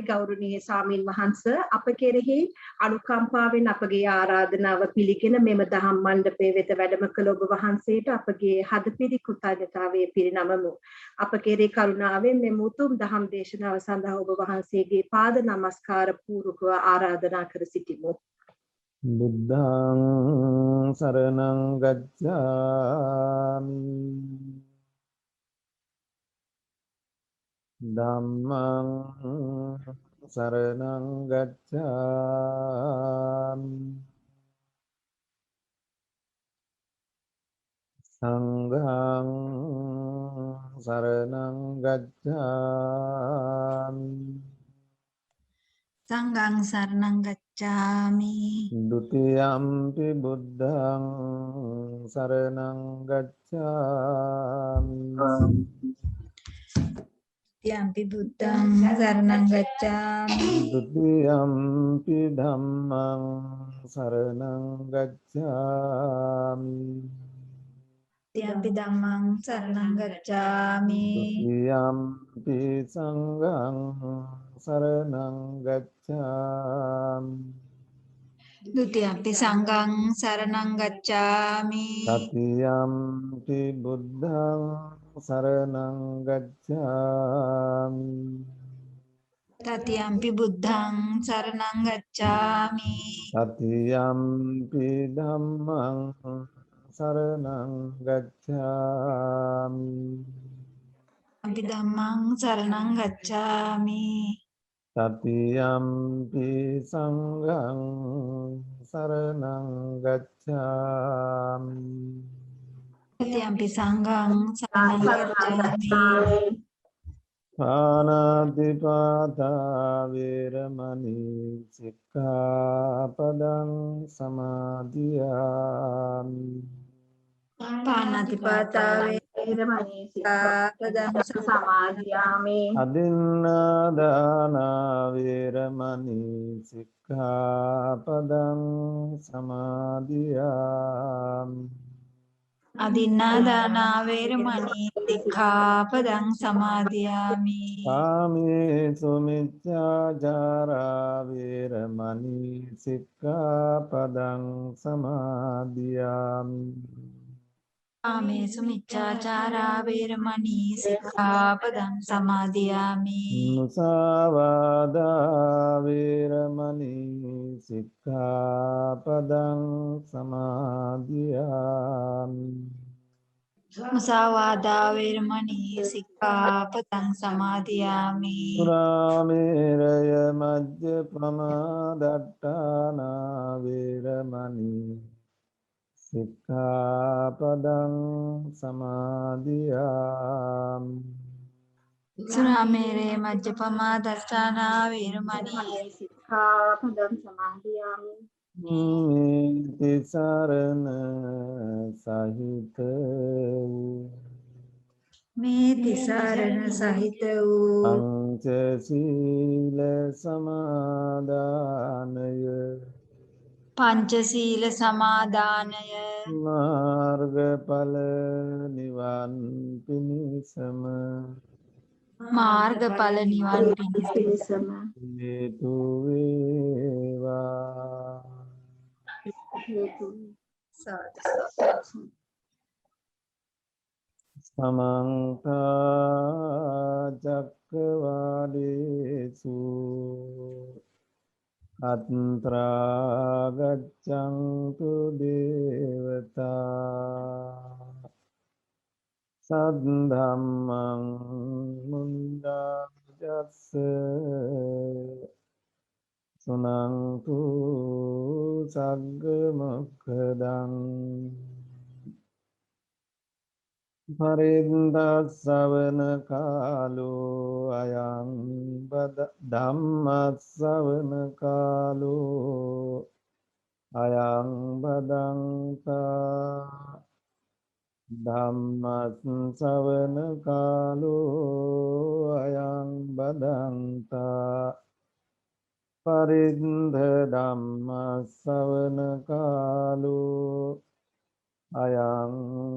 අවසරයි ගෞරවනීය ස්වාමින් වහන්සේ අප කෙරෙහි අනුකම්පාවෙන් අපගේ ආරාධනාව පිළිගෙන මෙම දහම් මණ්ඩපයේ වෙත වැඩම කළ ඔබ වහන්සේට අපගේ හදපිරි කෘතඥතාවය පිරිනමමු. අප කෙරෙහි කරුණාවෙන් මෙම උතුම් දහම් දේශනාව සඳහා ඔබ වහන්සේගේ පාද නමස්කාර පූර්වකව ආරාධනා කර සිටිමු. බුද්ධං සරණං ගච්ඡාමි ධම්මං සරණං ගච්ඡාමි සංඝං සරණං ගච්ඡාමි සංඝං සරණං ගච්ඡාමි ဒ ුතියම්පි බුද්ධං සරණං ගච්ඡාමි යම්පි බුද්ධං සරණං ගච්ඡාමි ဒ ුතියම්පි ධම්මං සරණං ගච්ඡාමි යම්පි ධම්මං සරණං ගච්ඡාමි ဒ ුතියම්පි සංඝං සරණං ගච්ඡාමි ဒုတိယံ සංඝං සරණං ගච්ඡාමි တတိယම්පි බුද්ධං සරණං ගච්ඡාමි တတိယံ බුද්ධං සරණං ගච්ඡාමි တတိယම්පි ධම්මං සරණං ගච්ඡාමි ယම්පි ධම්මං සරණං ගච්ඡාමි တတိယම්පි සංඝං සරණං ගච්ඡාමි တတိယံ සංඝං සරණං ගච්ඡාමි පාණාතිපාතා වේරමණී සික්ඛාපදං සමාදියාමි පාණාතිපාතා වේරමණී සික්ඛාපදං සමාදියාමි. අදින්නාදාන වේරමණී සික්ඛාපදං සමාදියාමි අදින්නාදානා වේරමණී සික්ඛාපදං සමාදියාමි කාමේසු මිච්ඡාචාරා වේරමණී සික්ඛාපදං සමාදියාමි කාමේසු මිච්ඡාචාරා වේරමණී සික්ඛාපදං සමාදියාමි මුසාවාදා වේරමණී සික්ඛාපදං සමාදියාමි මුසාවාදා වේරමණී සික්ඛාපදං සමාදියාමි සුරාමේරය මජ්ජපමාදට්ඨානා වේරමණී සික්ඛාපදං සමාදියාමි සුරාමේරේ මජ්ජපමා දර්ශනා වේරමණී සික්ඛාපදං සමාදියාමි. තිසරණ සහිත වූ මේ තිසරණ සහිත වූ පංචශීල සමාදානය පංචශීල සමාදානය මාර්ගඵල නිවන් පිණිසම මාර්ගඵල නිවන් පිණිසම හේතු වේවා සමන්ත චක්කවාලේසු අත්‍රා ගච්ඡන්තු දේවතා සද්ධම්මං මුන්දාජස්ස සුනන්තු සග්ග මොක්ඛදං පරිද්දස්සවන කාලෝ අයං ධම්මස්සවන කාලෝ අයං බදන්තා ධම්මස්සවන කාලෝ අයං බදන්තා පරිද්ද ධම්මස්සවන කාලෝ අයං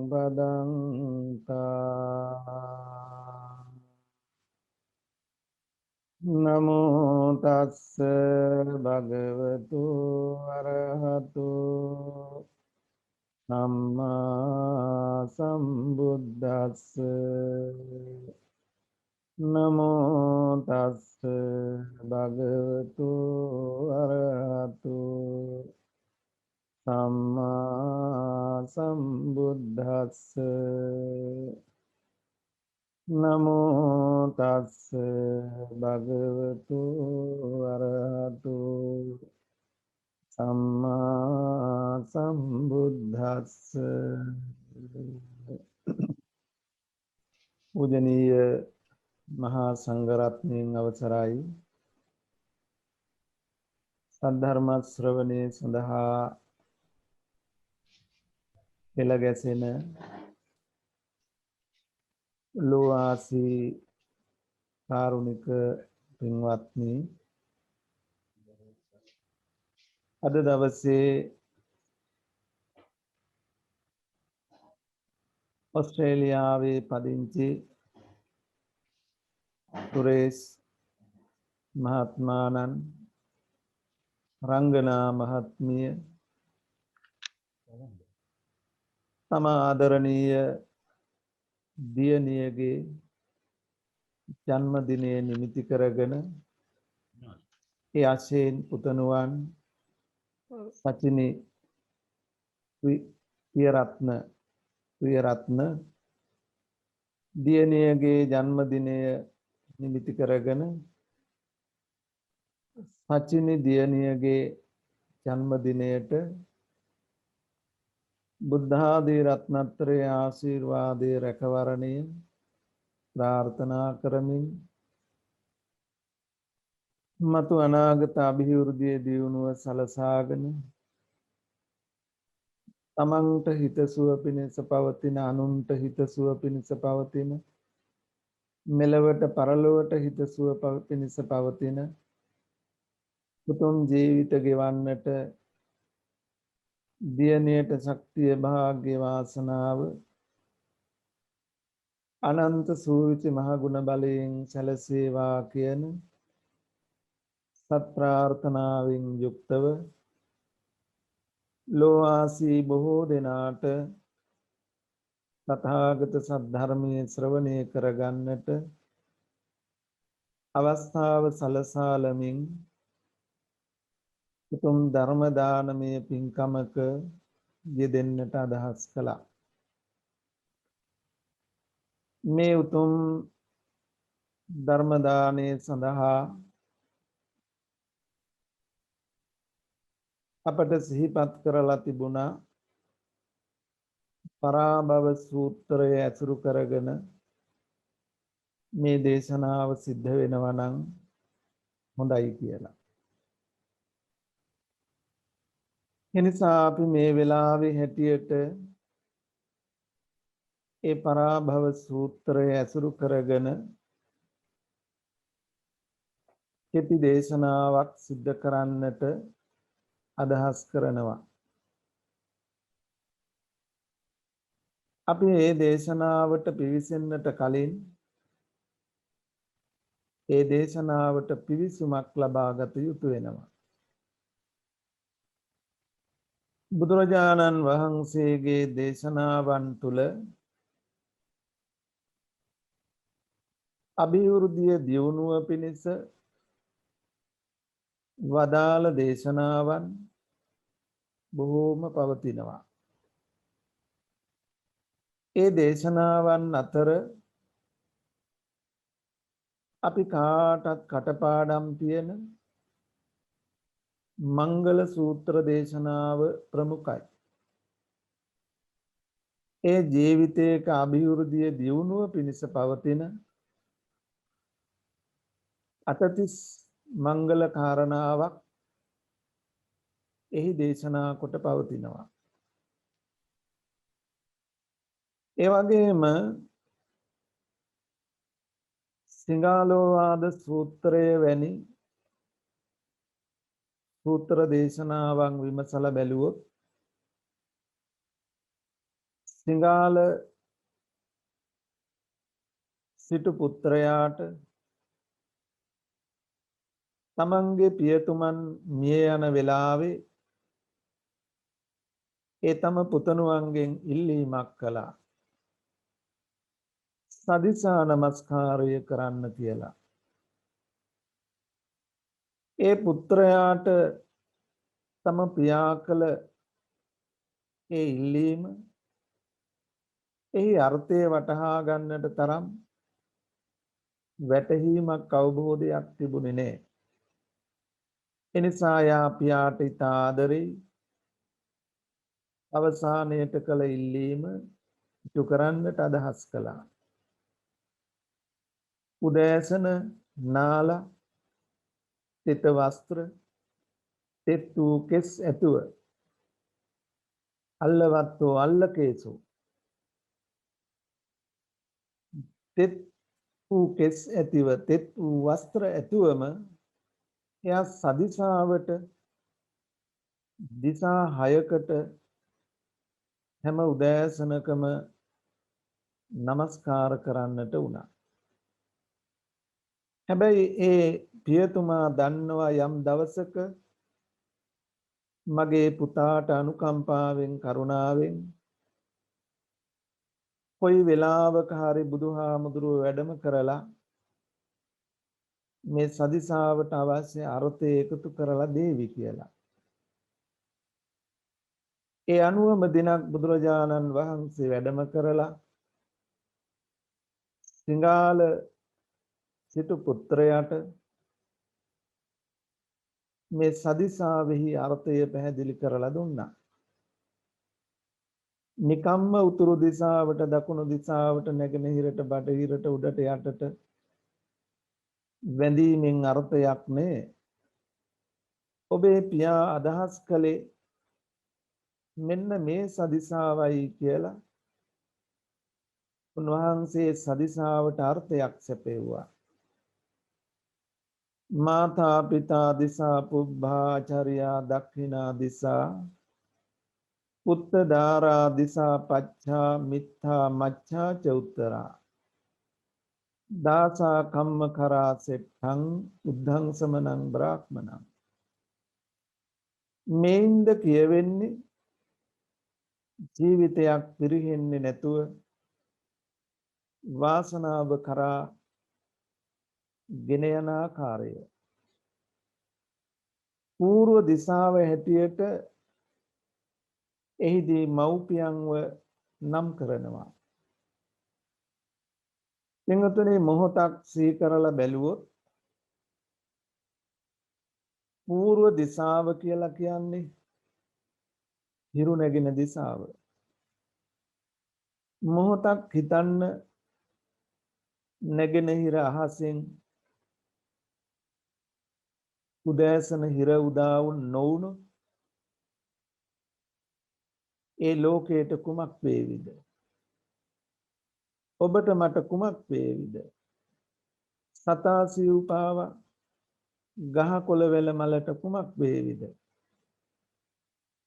බදන්තා නමෝ තස්ස භගවතු අරහතු සම්මා සම්බුද්දස්ස නමෝ තස්ස භගවතු අරහතු සම්මා සම්බුද්දස්ස නමෝ තස්ස භගවතු අරහතු සම්මා සම්බුද්දස්ස. පූජනීය මහා සංඝරත්නයන් අවසරයි. සද්ධර්ම ශ්‍රවණය සඳහා පෙළ ගැසෙන ලෝවාසී කාරුණික පින්වත්නි, අද දවසේ ඔස්ට්‍රේලියාවේ පදිංචි සුරේෂ් මහත්මාණන්, රංගනා මහත්මිය, තම ආදරණීය දියණියගේ ජන්මදිනය නිමිති කරගෙන ඒ ආශයෙන් පුතණුවන් සචිනි විරත්න දියණියගේ ජන්මදිනය නිමිති කරගෙන සචිනි දියණියගේ ජන්මදිනයට බුද්ධාදී රත්නත්‍රයේ ආශිර්වාදයේ රැකවරණය ප්‍රාර්ථනා කරමින් මතු අනාගත අභිවෘද්ධියේ දියුණුව සලසාගෙන තමන්ට හිතසුව පිණිස පවතින, අනුන්ට හිතසුව පිණිස පවතින, මෙලවට පරලොවට හිතසුව පිණිස පවතින උතුම් ජීවිත ගෙවන්නට දියණියට ශක්තිය, භාග්‍ය, වාසනාව අනන්ත සූවිසි මහ ගුණ බලයෙන් සැලසේවා කියන සත් ප්‍රාර්ථනාවෙන් යුක්තව ලෝවාසී බොහෝ දෙනාට තථාගත සද්ධර්මයේ ශ්‍රවණය කරගන්නට අවස්ථාව සලසාලමින් උතුම් ධර්ම දානමය පින්කමක යෙදෙන්නට අදහස් කළා. මේ උතුම් ධර්ම දානය සඳහා අපට සිහිපත් කරලා තිබුණා පරාභව සූත්‍රය ඇසුරු කරගෙන මේ දේශනාව සිද්ධ වෙනවා නම් හොඳයි කියලා. එනිසා අපි මේ වෙලාවේ හැටියට ඒ පරාභව සූත්‍රය ඇසුරු කරගෙන කෙටි දේශනාවක් සිද්ධ කරන්නට අදහස් කරනවා. අපි මේ දේශනාවට පිවිසෙන්නට කලින් ඒ දේශනාවට පිවිසුමක් ලබා ගත යුතු වෙනවා. බුදුරජාණන් වහන්සේගේ දේශනාවන් තුළ අභිවෘද්ධිය දියුණුව පිණිස වදාළ දේශනාවන් බොහෝම පවතිනවා. ඒ දේශනාවන් අතර අපි කාටත් කටපාඩම් තියෙන මංගල සූත්‍ර දේශනාව ප්‍රමුඛයි. ඒ ජීවිතයක අභිවෘද්ධිය දියුණුව පිණිස පවතින අතතිස් මංගල කාරණාවක් එහි දේශනා කොට පවතිනවා. ඒ වගේම සිංහාලෝවාද සූත්‍රය වැනි සූත්‍ර දේශනාවන් විමසලා බැලුවොත් සිංහාල සිටු පුත්‍රයාට තමන්ගේ පියතුමන් මිය යන වෙලාවේ ඒ තම පුතණුවන්ගෙන් ඉල්ලීමක් කළා. සදිසා නමස්කාරය කරන්න කියලා. ඒ පුත්‍රයාට තම පියා කළ ඒ ඉල්ලීම එහි අර්ථය වටහා ගන්නට තරම් වැටහීමක් අවබෝධයක් තිබුණේ නැහැ. එනිසා යා පියාට ඉතා ආදරේ අවසානයට කළ ඉල්ලීම ඉටු කරන්නට අදහස් කළා. උදෑසන නාලා තෙත වස්ත්‍ර තෙත් වූ කෙස් ඇතුව අල්ලවත්තෝ අල්ලකේසෝ තෙත් වූ කෙස් ඇතිව තෙත් වූ වස්ත්‍ර ඇතුවම එයා සදිසාවට දිසා 6කට හැම උදෑසනකම නමස්කාර කරන්නට වුණා. හැබැයි ඒ පියතුමා දන්නවා යම් දවසක මගේ පුතාට අනුකම්පාවෙන් කරුණාවෙන් කොයි වෙලාවක හරි බුදුහාමුදුරුව වැඩම කරලා මේ සදිසාවට අවශ්‍ය අර්ථය එකතු කරලා දේවි කියලා. ඒ අනුවම දිනක් බුදුරජාණන් වහන්සේ වැඩම කරලා සිංහාල සිටු පුත්‍රයාට මේ සදිසාවෙහි අර්ථය පැහැදිලි කරලා දුන්නා. නිකම්ම උතුරු දිසාවට දකුණු දිසාවට නැගෙනහිරට බටහිරට උඩට යටට වැඳීමෙන් අර්ථයක් නෑ. ඔබේ පියා අදහස් කළේ මෙන්න මේ සදිසාවයි කියලා උන්වහන්සේ සදිසාවට අර්ථයක් සැපෙව්වා. මාතා පිතා දිසා පුබ්බාචර්යා දක්ඛිනා දිසා උත්තදාරා දිසා පච්චා මිත්තා මච්ඡා ච උත්තරා දාසා කම්ම කරා සෙට්ඨං උද්ධං සමනං බ්‍රාහ්මණං. මේන්ද කියවෙන්නේ ජීවිතයක් පිරිහෙන්නේ නැතුව වාසනාව කරා ගෙන යන ආකාරය. පූර්ව දිසාව හැටියට එහිදී මව්පියන්ව නම් කරනවා. එංගතුනේ මොහොතක් සිහි කරලා බැලුවොත් පූර්ව දිසාව කියලා කියන්නේ හිරු නැගෙන දිසාව. මොහොතක් හිතන්න නැගෙනහිර අහසෙන් උදෑසන හිර උදා වුන් නොවුණු ඒ ලෝකයට කුමක් වේවිද? ඔබට මට කුමක් වේවිද? සතා සිව්පාව ගහ කොළ වැල මලට කුමක් වේවිද?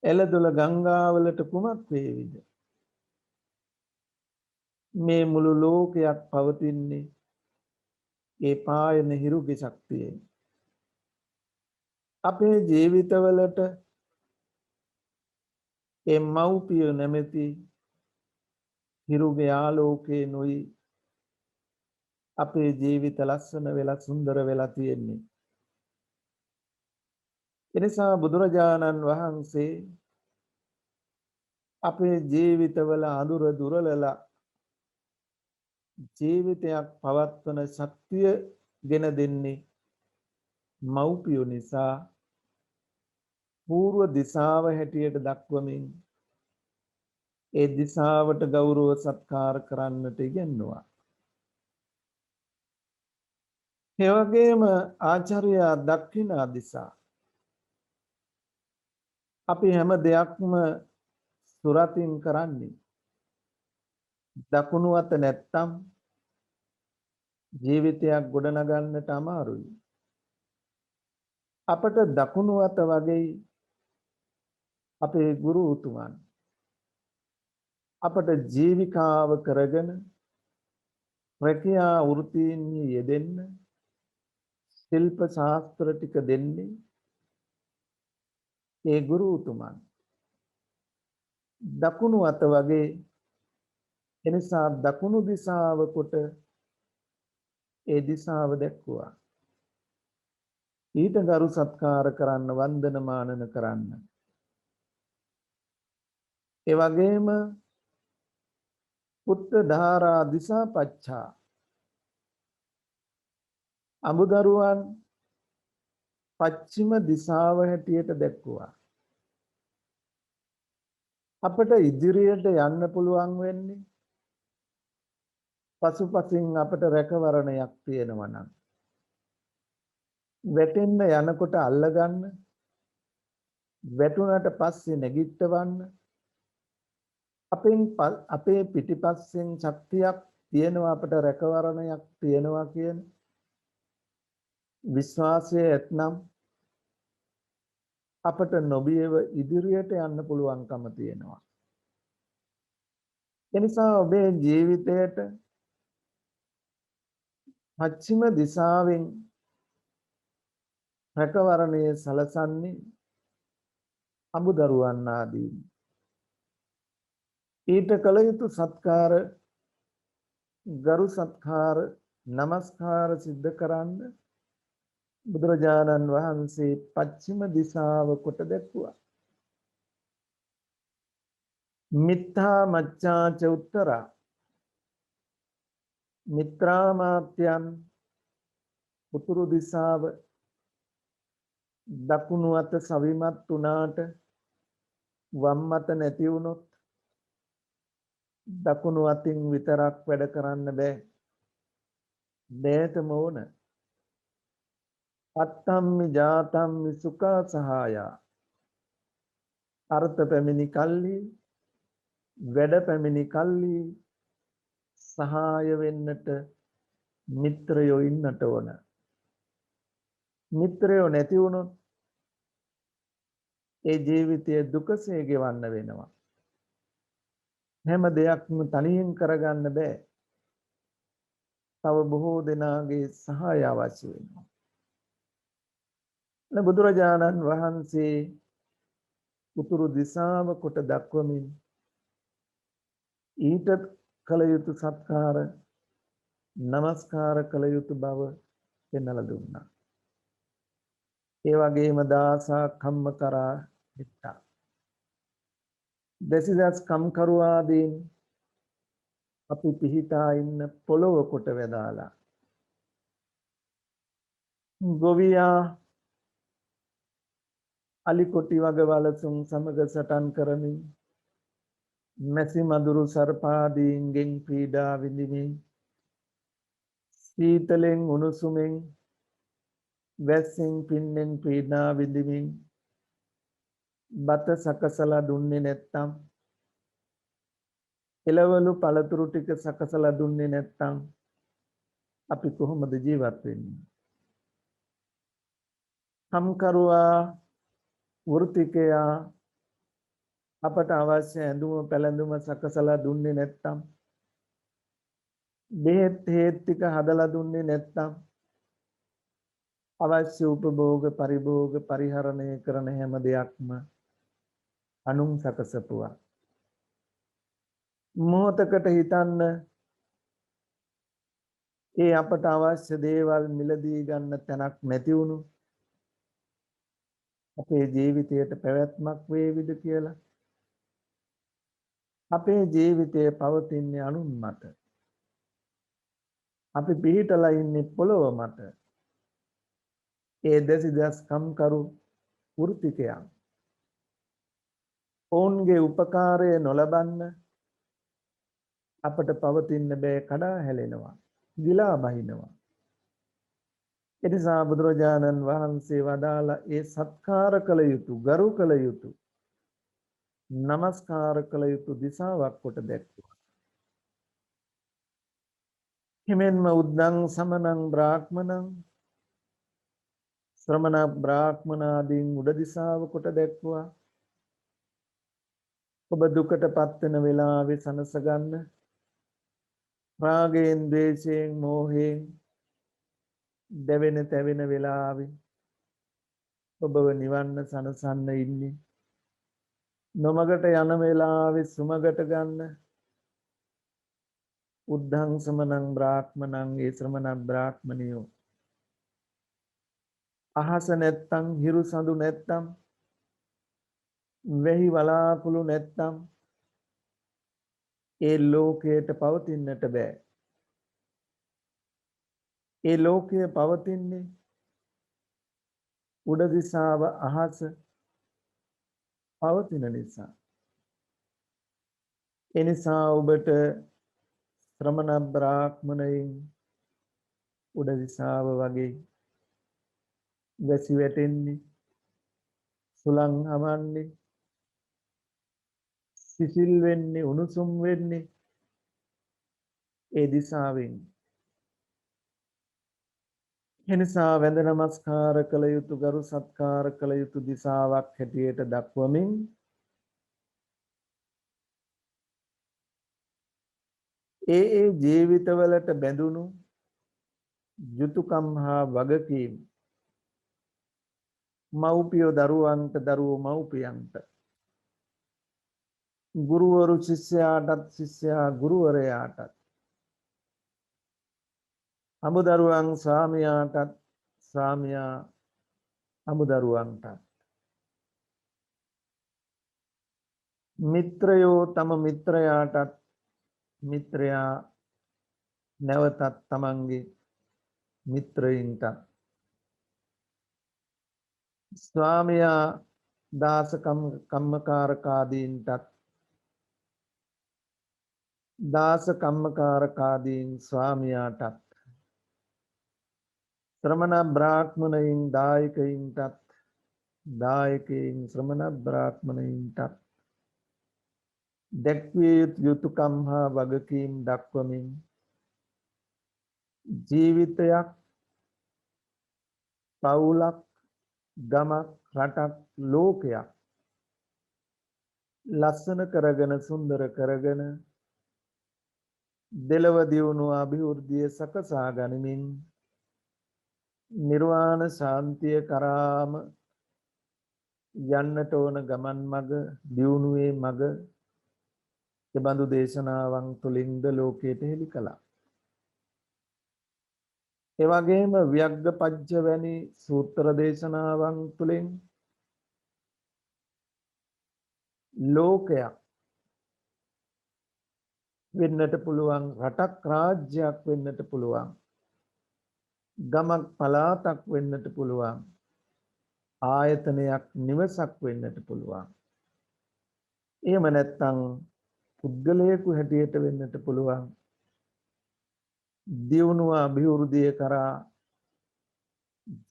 එළදොළ ගංගාවලට කුමක් වේවිද? මේ මුළු ලෝකයක් පවතින්නේ ඒ පායන හිරුගේ ශක්තියෙන්. අපේ ජීවිතවලට ඒ මව්පිය නැමැති හිරුගේ ආලෝකේ නොයි අපේ ජීවිත ලස්සන වෙලා සුන්දර වෙලා තියෙන්නේ. එනිසා බුදුරජාණන් වහන්සේ අපේ ජීවිතවල අඳුර දුරලලා ජීවිතයක් පවත්වන ශක්තිය ගෙන දෙන්නේ මව්පියෝ නිසා පූර්ව දිසාව හැටියට දක්වමින් ඒ දිසාවට ගෞරව සත්කාර කරන්නට ඉගෙනුවා. ඒ වගේම ආචාර්යා දක්ඛිනා දිසා අපි හැම දෙයක්ම සුරතින් කරන්නේ. දකුණු අත නැත්තම් ජීවිතයක් ගොඩනගන්නට අමාරුයි. අපට දකුණු අත වගේ අපේ ගුරු උතුමන් අපට ජීවිකාව කරගෙන රැකියා වෘත්තීන් යෙදෙන්න ශිල්ප ශාස්ත්‍ර ටික දෙන්නේ ඒ ගුරු උතුමන්. දකුණු අත වගේ එනිසා දකුණු දිශාව කොට ඒ දිශාව දැක්වුවා. ඊට ගරු සත්කාර කරන්න වන්දනමානන කරන්න. ඒ වගේම පුත්‍ර ධාරා දිසා පච්චා අමුදරුවන් පශ්චිම දිශාව හැටියට දැක්වුවා. අපට ඉදිරියට යන්න පුළුවන් වෙන්නේ පසුපසින් අපට රැකවරණයක් තියෙනවා නම් වැටෙන්න යනකොට අල්ලගන්න වැටුණට පස්සේ නැගිටවන්න අපේ පිටිපස්සෙන් ශක්තියක් තියෙනවා අපට රැකවරණයක් තියෙනවා කියන විශ්වාසය ඇතනම් අපට නොබියව ඉදිරියට යන්න පුළුවන්කම තියෙනවා. එනිසා ඔබේ ජීවිතයට පශ්චිම දිශාවෙන් රැකවරණය සලසන්නේ අමුදරුවන් ආදී. ඊට කල යුතු සත්කාර ගරු සත්කාර නමස්කාර සිද්ධ කරන්න බුදුරජාණන් වහන්සේ පශ්චිම දිශාව කොට දැක්වුවා. මිත්තා මච්ඡාච උත්තරා මිත්‍රාමාත්‍යයන් උතුරු දිශාව දකුණු අත සවිමත් වුණාට වම් අත නැති වුණොත් දකුණු අතින් විතරක් වැඩ කරන්න බෑ. දෙයටම ඕන. අත්තම්මි ජාතම්මි සුඛා සහායා අර්ථ පැමිණි කල්ලි වැඩ පැමිණි කල්ලි සහාය වෙන්නට මිත්‍රයෝ ඉන්නට ඕන. මිත්‍රයෝ නැති වුණොත් ඒ ජීවිතය දුකසේ ගෙවන්න වෙනවා. හැම දෙයක්ම තනියෙන් කරගන්න බෑ. තව බොහෝ දෙනාගේ සහාය අවශ්‍ය වෙනවා. බුදුරජාණන් වහන්සේ උතුරු දිශාව කොට දක්වමින් ඊට කළ යුතු සත්කාර නමස්කාර කළ යුතු බව පෙන්වලා දුන්නා. ඒ වගේම දාසා කම්ම කරා හිට්ටා. දෙසිදස් කම්කරුවාදීන් අපි පිහිටා ඉන්න පොළොව කොට වැදාලා. ගොවියා අලිකොටි වග වලසුන් සමග සටන් කරමින් මැසි මදුරු සර්පාදීන්ගෙන් පීඩා විඳිමින් සීතලෙන් උණුසුමෙන් වැස්සෙන් පින්නෙන් පීඩා විඳිමින් බත සකසලා දුන්නේ නැත්තම් එළවලු පළතුරු ටික සකසලා දුන්නේ නැත්තම් අපි කොහොමද ජීවත් වෙන්නේ? කම්කරුවා වෘත්තිකයා අපට අවශ්‍ය ඇඳුම පැළඳුම සකසලා දුන්නේ නැත්තම් බෙහෙත් හේත් ටික හදලා දුන්නේ නැත්තම් අවශ්‍ය උපභෝග පරිභෝග පරිහරණය කරන හැම දෙයක්ම අනුන් සකසපුවා. මොහොතකට හිතන්න ඒ අපට අවශ්‍ය දේවල් මිලදී ගන්න තැනක් නැති වුණු අපේ ජීවිතයට පැවැත්මක් වේවිද කියලා. අපේ ජීවිතය පවතින්නේ අනුන් මත. අපි පිහිටලා ඉන්නේ පොළොව මත. ඒ දෙසිදස් කම්කරු වෘත්තිකයන් ඔවුන්ගේ උපකාරය නොලබන්න අපට පවතින්න බෑ. කඩා හැලෙනවා, ගිලා බහිනවා. එනිසා බුදුරජාණන් වහන්සේ වදාලා ඒ සත්කාර කළ යුතු, ගරු කළ යුතු, නමස්කාර කළ යුතු දිශාවක් කොට දැක්වුවා. හිමෙන්ම උද්දං සමනං බ්‍රාහ්මණං ශ්‍රමණ බ්‍රාහ්මනාදීන් උඩ දිශාව කොට දැක්වුවා. ඔබ දුකට පත් වෙන වෙලාවේ සනස ගන්න රාගයෙන්, ද්වේෂයෙන්, මෝහයෙන් දෙවෙන තැවෙන වෙලාවේ ඔබව නිවන්න සනසන්න ඉන්නේ. නොමගට යන වෙලාවේ සුමගට ගන්න. උද්ධං සමනං බ්‍රාහ්මණං ඒ ශ්‍රමණ බ්‍රාහ්මණියෝ. අහස නැත්තම් හිරු සඳු නැත්තම් වෙහි වලාකුළු නැත්තම් ඒ ලෝකයට පවතින්නට බෑ. ඒ ලෝකය පවතින්නේ උඩ දිසාව අහස පවතින නිසා. එනිසා ඔබට ශ්‍රමණ බ්‍රාහ්මණයින් උඩ දිසාව වගේ වැසි වැටෙන්නේ, සුළං හමන්නේ, සිසිල් වෙන්නේ, උණුසුම් වෙන්නේ ඒ දිසාවෙන්. එනිසා වැඳ නමස්කාර කළ යුතු, ගරු සත්කාර කළ යුතු දිසාවක් හැටියට දක්වමින් ඒ ජීවිතවලට බැඳුණු යුතුයකම් හා වගකීම් මව්පියෝ දරුවන්ට, දරුවෝ මව්පියන්ට, ගුරුවරු ශිෂ්‍යයාටත්, ශිෂ්‍යයා ගුරුවරයාටත්, අමුදරුවන් ස්වාමියාටත්, ස්වාමියා අමුදරුවන්ටත්, මිත්‍රයෝ තම මිත්‍රයාටත්, මිත්‍රයා නැවතත් තමන්ගේ මිත්‍රයින්ටත්, ස්වාමියා දාස කම්මකාරකාදීන්ටත්, දාස කම්මකාරකාදීන් ස්වාමියාටත්, ශ්‍රමණ බ්‍රාහ්මණයින් දායකයින්ටත්, දායකයින් ශ්‍රමණ බ්‍රාහ්මණයින්ටත් දැක්විය යුතුයකම් හා වගකීම් දක්වමින් ජීවිතයක්, පවුලක්, ගමක්, රටක්, ලෝකයක් ලස්සන කරගෙන, සුන්දර කරගෙන දෙලව දියුණුව අභිවෘද්ධිය සකසා ගනිමින් නිර්වාණ ශාන්තිය කරාම යන්නට ඕන ගමන් මඟ, දියුණුවේ මඟ එබඳු දේශනාවන් තුළින්ද ලෝකයට හෙළි කළා. ඒ වගේම ව්‍යග්ගපජ්ජ වැනි සූත්‍ර දේශනාවන් තුළින් ලෝකයක් වෙන්නට පුළුවන්, රටක් රාජ්‍යයක් වෙන්නට පුළුවන්, ගමක් පළාතක් වෙන්නට පුළුවන්, ආයතනයක් නිවසක් වෙන්නට පුළුවන්. එහෙම නැත්නම් පුද්ගලයෙකු හැටියට වෙන්නට පුළුවන්. දියුණුව අභිවෘද්ධිය කරා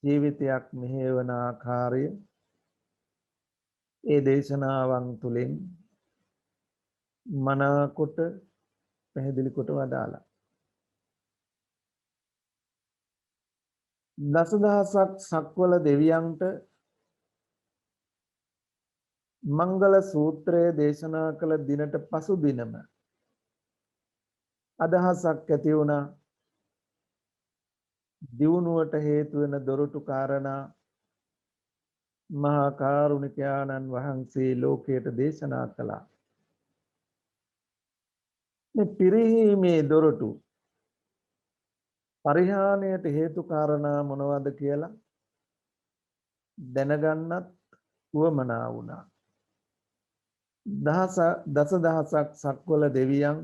ජීවිතයක් මෙහෙයවන ආකාරය ඒ දේශනාවන් තුළින් මනාකොට පැහැදිලි කොට වදාලා. දසදහසක් සක්වල දෙවියන්ට මංගල සූත්‍රය දේශනා කළ දිනට පසු දිනම අදහසක් ඇති වුණා. දියුණුවට හේතු වෙන දොරටු කාරණා මහා කාරුණික ආනන් වහන්සේ ලෝකයට දේශනා කළා. මේ පිරිහීමේ දොරටු පරිහානියට හේතු කාරණා මොනවද කියලා දැනගන්නත් උවමනා වුණා. දසදහසක් සක්වල දෙවියන්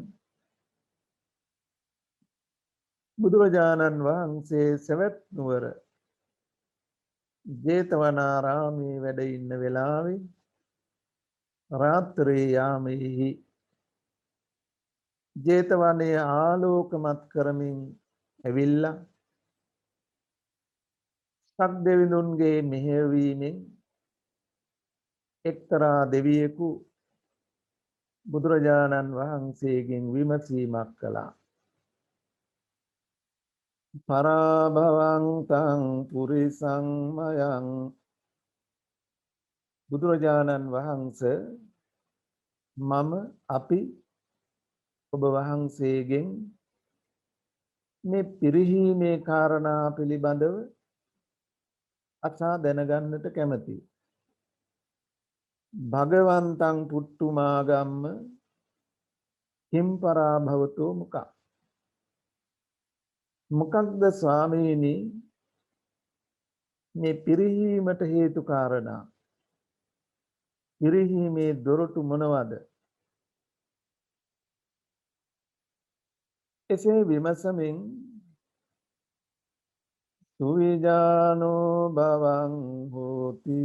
බුදුරජාණන් වහන්සේ සවැත් නුවර ජේතවනාරාමේ වැඩ ඉන්න වෙලාවේ රාත්‍රී යාමෙහි ජේතවනයේ ආලෝකමත් කරමින් ඇවිල්ලා සක් දෙවිඳුන්ගේ මෙහෙයවීමෙන් එක්තරා දෙවියෙකු බුදුරජාණන් වහන්සේගෙන් විමසීමක් කළා. පරාභවං තං පුරිසං මයං. බුදුරජාණන් වහන්සේ අපි ඔබ වහන්සේගෙන් මේ පිරිහීමේ කාරණා පිළිබඳව අසා දැනගන්නට කැමැතියි. භගවන්තං පුට්ටුමාගම්ම කිම්පරා භවතෝ මුකක්. මොකක්ද ස්වාමීනි මේ පිරිහීමට හේතු කාරණා? පිරිහීමේ දොරටු මොනවද? එසේ විමසමින් සුවිජානෝ භවං හෝති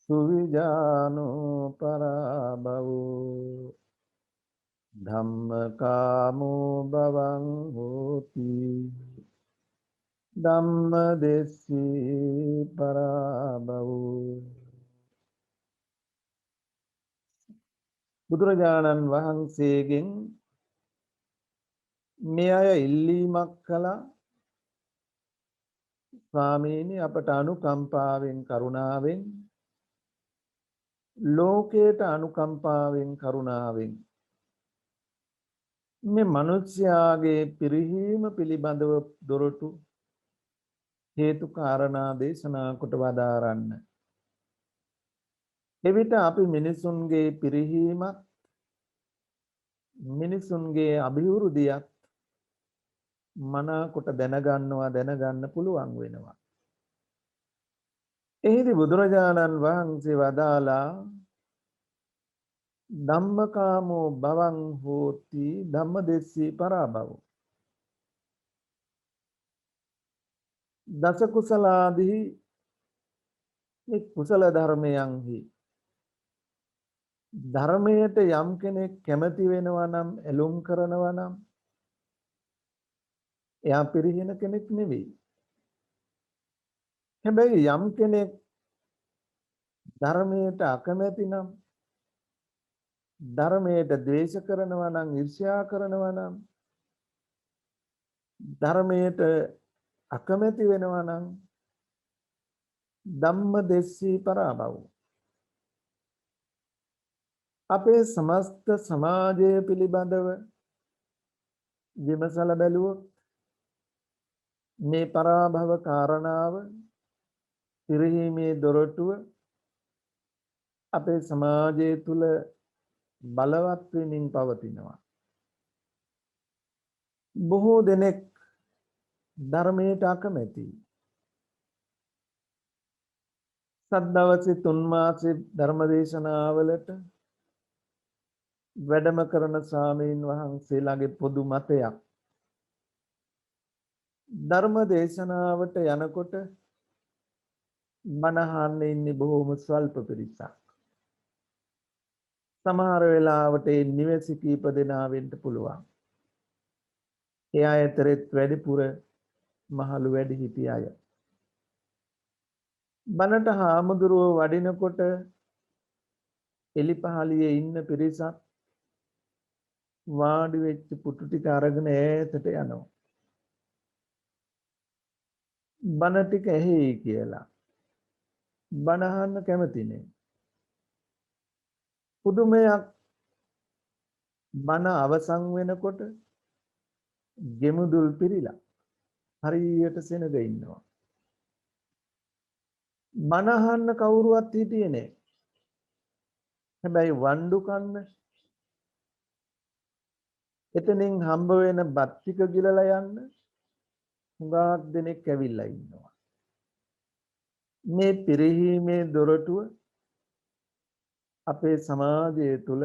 සුවිජානෝ පරාභවෝ ධම්මකාමෝ භවං හෝති ධම්මදෙස්සී පරාභවෝ. බුදුරජාණන් වහන්සේගෙන් මේ අය ඉල්ලීමක් කළා, ස්වාමීනි අපට අනුකම්පාවෙන් කරුණාවෙන්, ලෝකයට අනුකම්පාවෙන් කරුණාවෙන් මේ මිනිස්යාගේ පිරිහීම පිළිබඳව දොරටු හේතු කාරණා දේශනා කොට වදාරන්න. එවිට අපි මිනිසුන්ගේ පිරිහීමත් මිනිසුන්ගේ අභිවෘද්ධියත් මනාකොට දැනගන්න පුළුවන් වෙනවා. එහිදී බුදුරජාණන් වහන්සේ වදාලා ධම්මකාමෝ භවං හෝති ධම්මදෙස්සී පරාභවෝ. දස කුසලාදී මේ කුසල ධර්මයන්හි ධර්මයට යම් කෙනෙක් කැමති වෙනවා නම්, එළුම් කරනවා නම් එයා පිරිහෙන කෙනෙක් නෙවෙයි. හැබැයි යම් කෙනෙක් ධර්මයට අකමැති නම්, ධර්මයට ද්වේෂ කරනවා නම්, ඊර්ෂ්‍යා කරනවා නම්, ධර්මයට අකමැති වෙනවා නම් ධම්මදෙස්සී පරාභවෝ. අපේ සමස්ත සමාජය පිළිබඳව විමසලා බැලුවොත් මේ පරාභව කාරණාව, පිරිහීමේ දොරටුව අපේ සමාජය තුල බලවත් වෙමින් පවතිනවා. බොහෝ දෙනෙක් ධර්මයට අකමැතියි. සද්දවසේ 3 මාසේ ධර්මදේශනාවලට වැඩම කරන ස්වාමීන් වහන්සේලාගේ පොදු මතයක්, ධර්ම දේශනාවට යනකොට මනහන්න ඉන්නේ බොහොම ස්වල්ප පිරිසක්. සමහර වෙලාවට ඒ නිවැරදි කීප දෙනා වෙන්න පුළුවන්. ඒ අතරෙත් වැඩිපුර මහලු වැඩි හිටි අය. බණට හාමුදුරුව වඩිනකොට එලිපහළියේ ඉන්න පිරිසක් වාඩි වෙච්ච පුටු ටික අරගෙන ඈතට යනවා. බණ ටික ඇහෙයි කියලා. බණ අහන්න කැමති නේ. පුදුමයක්, බණ අවසන් වෙනකොට ගෙමුදුල් පිරීලා හරියට සෙනග ඉන්නවා. බණ අහන්න කවුරුවත් හිටියේ නෑ. හැබැයි වණ්ඩු කන්න එතනින් හම්බ වෙන බත් ටික ගිලලා යන්න හුඟක් දෙනෙක් ඇවිල්ලා ඉන්නවා. මේ පිරිහීමේ දොරටුව අපේ සමාජය තුල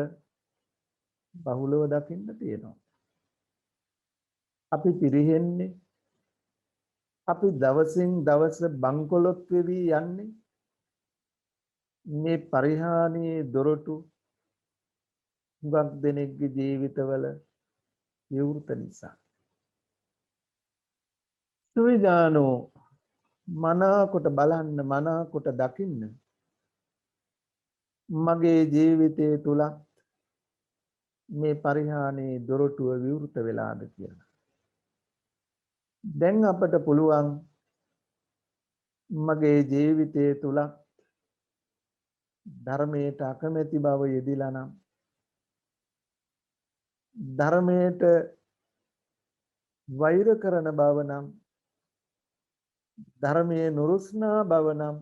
බහුලව දකින්න තියෙනවා. අපි පිරිහෙන්නේ, අපි දවසින් දවස බංකොලොත් වෙවි යන්නේ මේ පරිහානියේ දොරටු හුඟක් දෙනෙක්ගේ ජීවිතවල විවෘත නිසා. සුවිජානෝ මනාකොට බලන්න, මනාකොට දකින්න මගේ ජීවිතයේ තුල මේ පරිහානියේ දොරටුව විවෘත වෙලාද කියලා. දැන් අපට පුළුවන් මගේ ජීවිතයේ තුල ධර්මයට අකමැති බව යෙදිලා නම්, ධර්මයට වෛර කරන බව නම් ධර්මයේ නුරුස්නා බව නම්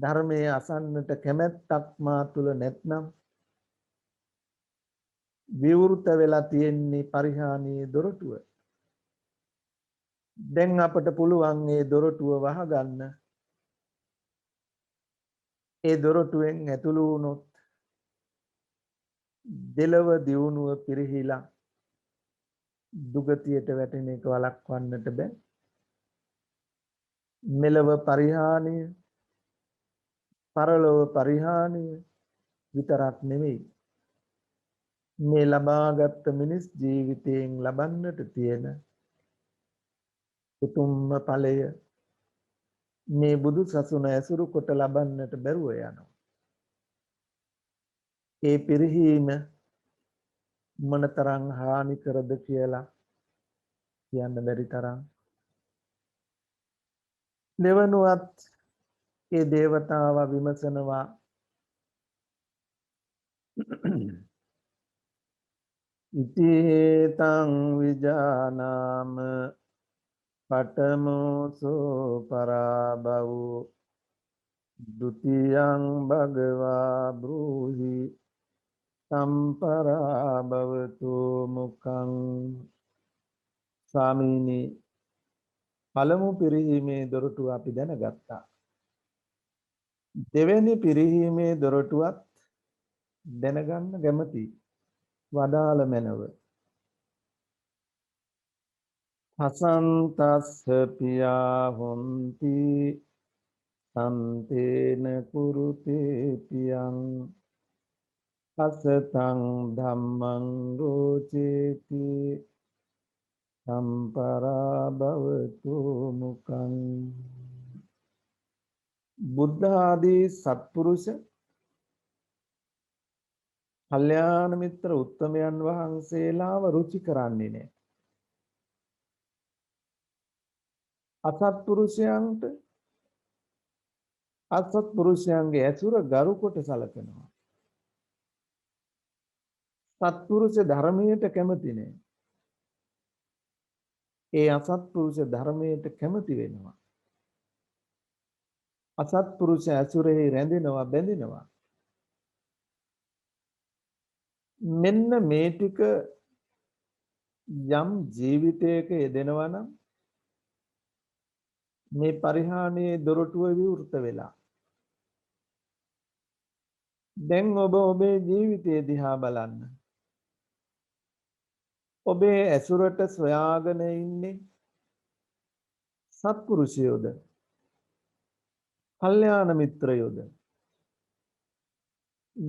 ධර්මයේ අසන්නට කැමැත්තක් මා තුල නැත්නම් විවෘත වෙලා තියෙන්නේ පරිහානියේ දොරටුව. දැන් අපට පුළුවන් මේ දොරටුව වහගන්න. ඒ දොරටුවෙන් ඇතුළු වුණොත් දෙලව දියුණුව පිරිහිලා දුගතියට වැටෙන එක වළක්වන්නට බෑ. මෙලව පරිහානිය, පරලොව පරිහානිය විතරක් නෙවෙයි. මේ ලබාගත් මිනිස් ජීවිතයෙන් ලබන්නට තියෙන උතුම්ම ඵලය මේ බුදු සසුන ඇසුරු කොට ලබන්නට බැරුව යනවා. ඒ පිරිහීම මොනතරම් හානි කරද කියලා කියන්න බැරි තරම්. දෙවනුවත් ඒ දේවතාවා විමසනවා ඉතිහෙතං විජානාම පඨමෝසෝ පරාබවෝ ဒ ුතියං භගවා බ්‍රූහි සම්පරාභවතු මුඛං. ස්වාමීනි, පළමු පිරිහීමේ දොරටුව අපි දැනගත්තා. දෙවෙනි පිරිහීමේ දොරටුවත් දැනගන්න කැමතියි. වදාළ මැනව. හසන්තස්ස පියා හොන්ති සන්තේන කුරුතේ පියං අසතං ධම්මං රෝචේති සම්පරාභවතු මුඛං. බුද්ධ ආදී සත්පුරුෂ කල්යාණ මිත්‍ර උත්තමයන් වහන්සේලාව රුචි කරන්නේ නැහැ. අසත්පුරුෂයන්ට අසත්පුරුෂයන්ගේ ඇසුර ගරු කොට සලකනවා. සත්පුරුෂ ධර්මයට කැමති නැහැ. ඒ අසත්පුරුෂ ධර්මයට කැමති වෙනවා. අසත්පුරුෂ ඇසුරෙහි රැඳෙනවා, බැඳෙනවා. මෙන්න මේ ටික යම් ජීවිතයක යෙදෙනවා නම් මේ පරිහානියේ දොරටුව විවෘත වෙලා. දැන් ඔබ ඔබේ ජීවිතය දිහා බලන්න. ඔබේ ඇසුරට සොයාගෙන ඉන්නේ සත්පුරුෂයෝද? කල්යාණ මිත්‍රයෝද?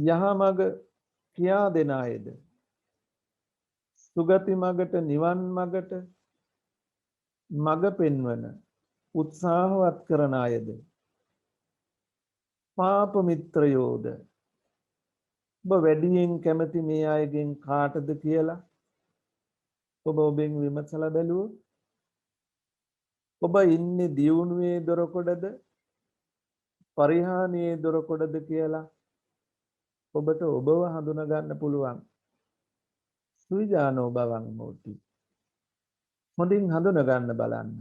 යහමඟ කියා දෙන අයද? සුගති මගට, නිවන් මගට මඟ පෙන්වන උත්සාහවත් කරන අයද? පාප මිත්‍රයෝද? ඔබ වැඩියෙන් කැමති මේ අයගෙන් කාටද කියලා ඔබ ඔබෙන් විමසලා බැලුවොත් ඔබ ඉන්නේ දියුණුවේ දොරකොඩද පරිහානියේ දොරකොඩද කියලා ඔබට ඔබව හඳුනා ගන්න පුළුවන්. සුවිජානෝ බවං හෝති. හොඳින් හඳුනා ගන්න බලන්න.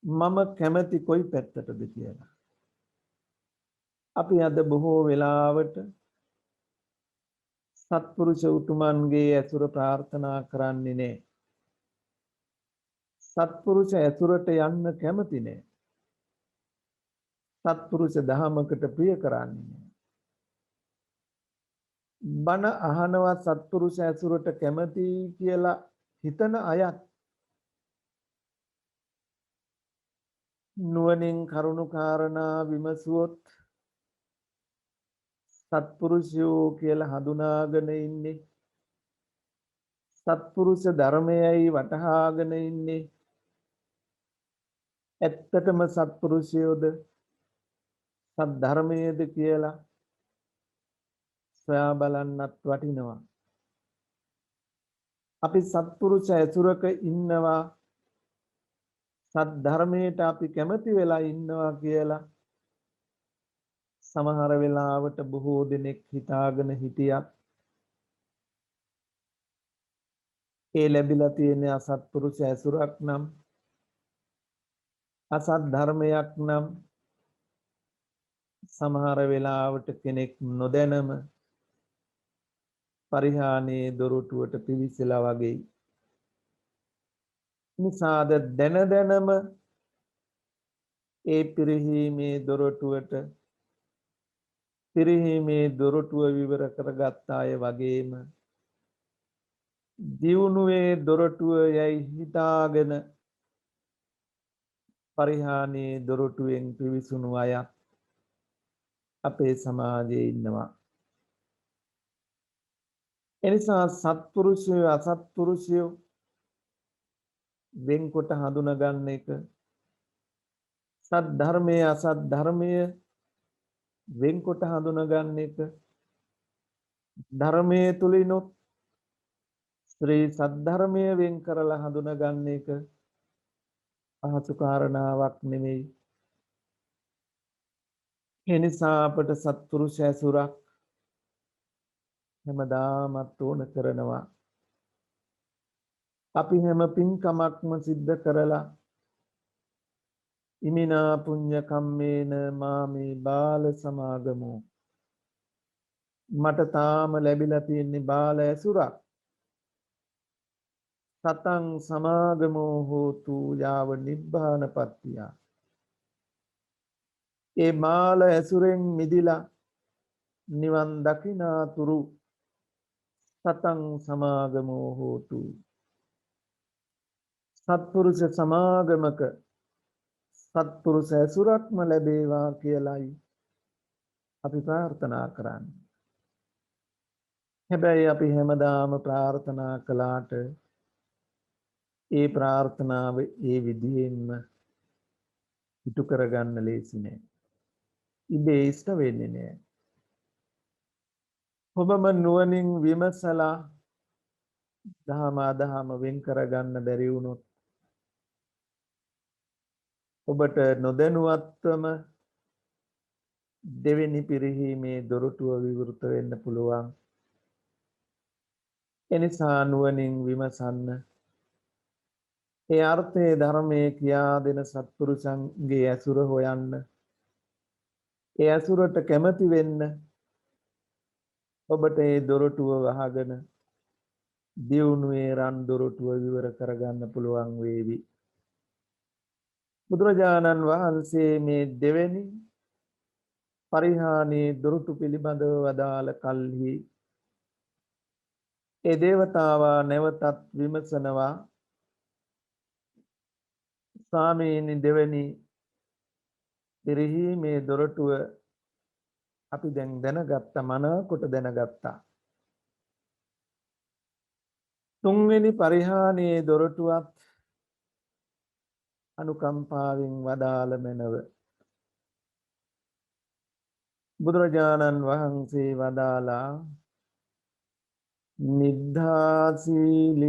මම කැමති කොයි පැත්තටද කියලා. අපි අද බොහෝ වෙලාවට සත්පුරුෂ උතුමන්ගේ ඇසුර ප්‍රාර්ථනා කරන්නේ නැහැ. සත්පුරුෂ ඇසුරට යන්න කැමති නැහැ. සත්පුරුෂ දහමකට ප්‍රිය කරන්නේ නැහැ. බණ අහනවා සත්පුරුෂ ඇසුරට කැමති කියලා හිතන අයත් නුවණින් කරුණු කාරණා විමසුවොත් සත්පුරුෂයෝ කියලා හඳුනාගෙන ඉන්නේ සත්පුරුෂ ධර්මයයි වටහාගෙන ඉන්නේ ඇත්තටම සත්පුරුෂයෝද සත් ධර්මයේද කියලා සොයා බලන්නත් වටිනවා. අපි සත්පුරුෂ ඇසුරක ඉන්නවා සත් ධර්මයට අපි කැමති වෙලා ඉන්නවා කියලා සමහර වෙලාවට බොහෝ දෙනෙක් හිතාගෙන හිටියත් ඒ ලැබිලා තියෙන අසත්පුරුෂ ඇසුරක් නම් අසත් ධර්මයක් නම් සමහර වෙලාවට කෙනෙක් නොදැනම පරිහානියේ දොරටුවට පිවිසලා වගේ නිසාද දැන දැනම ඒ පිරිහීමේ දොරටුවට පිරිහීමේ දොරටුව විවර කරගත් අය වගේම දියුණුවේ දොරටුව යයි හිතාගෙන පරිහානියේ දොරටුවෙන් පිවිසුණු අය අපේ සමාජයේ ඉන්නවා. එනිසා සත්පුරුෂයෝ අසත්පුරුෂයෝ වෙන්කොට හඳුනා ගන්න එක, සත් ධර්මයේ අසත් ධර්මයේ වෙන්කොට හඳුනා ගන්න එක, ධර්මයේ තුලිනුත් ශ්‍රී සද්ධර්මයේ වෙන් කරලා හඳුනා ගන්න එක පහසු කාරණාවක් නෙමෙයි. එනිසා අපට සත්පුරුෂ ඇසුරක් හැමදාමත් ඕන කරනවා. අපි හැම පින්කමක්ම සිද්ධ කරලා ඉමිනා පුඤ්ඤ කම්මේන මාමේ බාල සමාගමෝ, මට තාම ලැබිලා තියෙන්නේ බාල ඇසුරක්. සතං සමාගමෝ හෝතු යාව නිබ්බානපත්තිය. ඒ බාල ඇසුරෙන් මිදිලා නිවන් දකිනාතුරු සතං සමාගමෝ හෝතු, සත්පුරුෂ සමාගමක සත්පුරුෂ ඇසුරක්ම ලැබේවා කියලායි අපි ප්‍රාර්ථනා කරන්නේ. හැබැයි අපි හැමදාම ප්‍රාර්ථනා කළාට ඒ ප්‍රාර්ථනාව ඒ විදිහෙන්ම ඉටු කරගන්න ලේසි නෑ. ඉබේ ඉෂ්ට වෙන්නේ නෑ. ඔබම නුවණින් විමසලා දහම අදහම වෙන් කරගන්න බැරි වුණොත් ඔබට නොදැනුවත්වම දෙවෙනි පිරිහීමේ දොරටුව විවෘත වෙන්න පුළුවන්. එනිසා නුවණින් විමසන්න. ඒ අර්ථයේ ධර්මයේ කියා දෙන සත්පුරුෂන්ගේ ඇසුර හොයන්න. ඒ ඇසුරට කැමති වෙන්න. ඔබට ඒ දොරටුව වහගෙන දියුණුවේ රන් දොරටුව විවර කරගන්න පුළුවන් වේවි. බුදුරජාණන් වහන්සේ මේ දෙවෙනි පරිහානියේ දොරටු පිළිබඳව වදාළ කල්හි ඒ දේවතාවා නැවතත් විමසනවා, ස්වාමීනි දෙවෙනි පිරිහීමේ දොරටුව අපි දැන් දැනගත්තා, මනකොට දැනගත්තා. තුන්වෙනි පරිහානියේ දොරටුවත් අනුකම්පාවෙන් වදාළ මැනව. බුදුරජාණන් වහන්සේ වදාලා නිද්ධාසීලී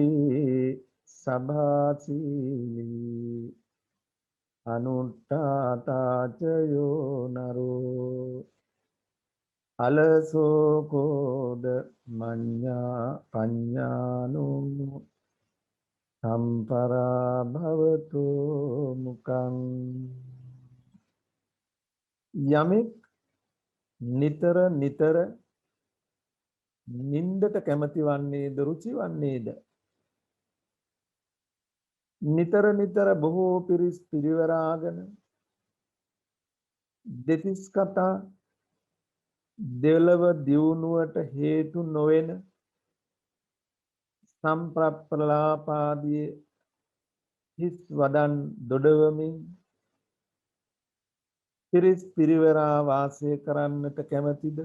සභාසීලී අනුට්ඨාතාචයෝ නරෝ අලසෝකෝද මඤ්ඤා පඤ්ඤානෝ සම්පරා භවතු මුකං. යමෙක් නිතර නිතර නින්දට කැමති වන්නේද, රුචි වන්නේද? නිතර නිතර බොහෝ පිරිස් පිරිවරාගෙන දෙතිස් කතා දෙලව දියුණුවට හේතු නොවන සම්ප්‍රප්පලාපාදී හිස් වදන් දොඩවමින් පිරිස් පිරිවරා වාසය කරන්නට කැමැතිද?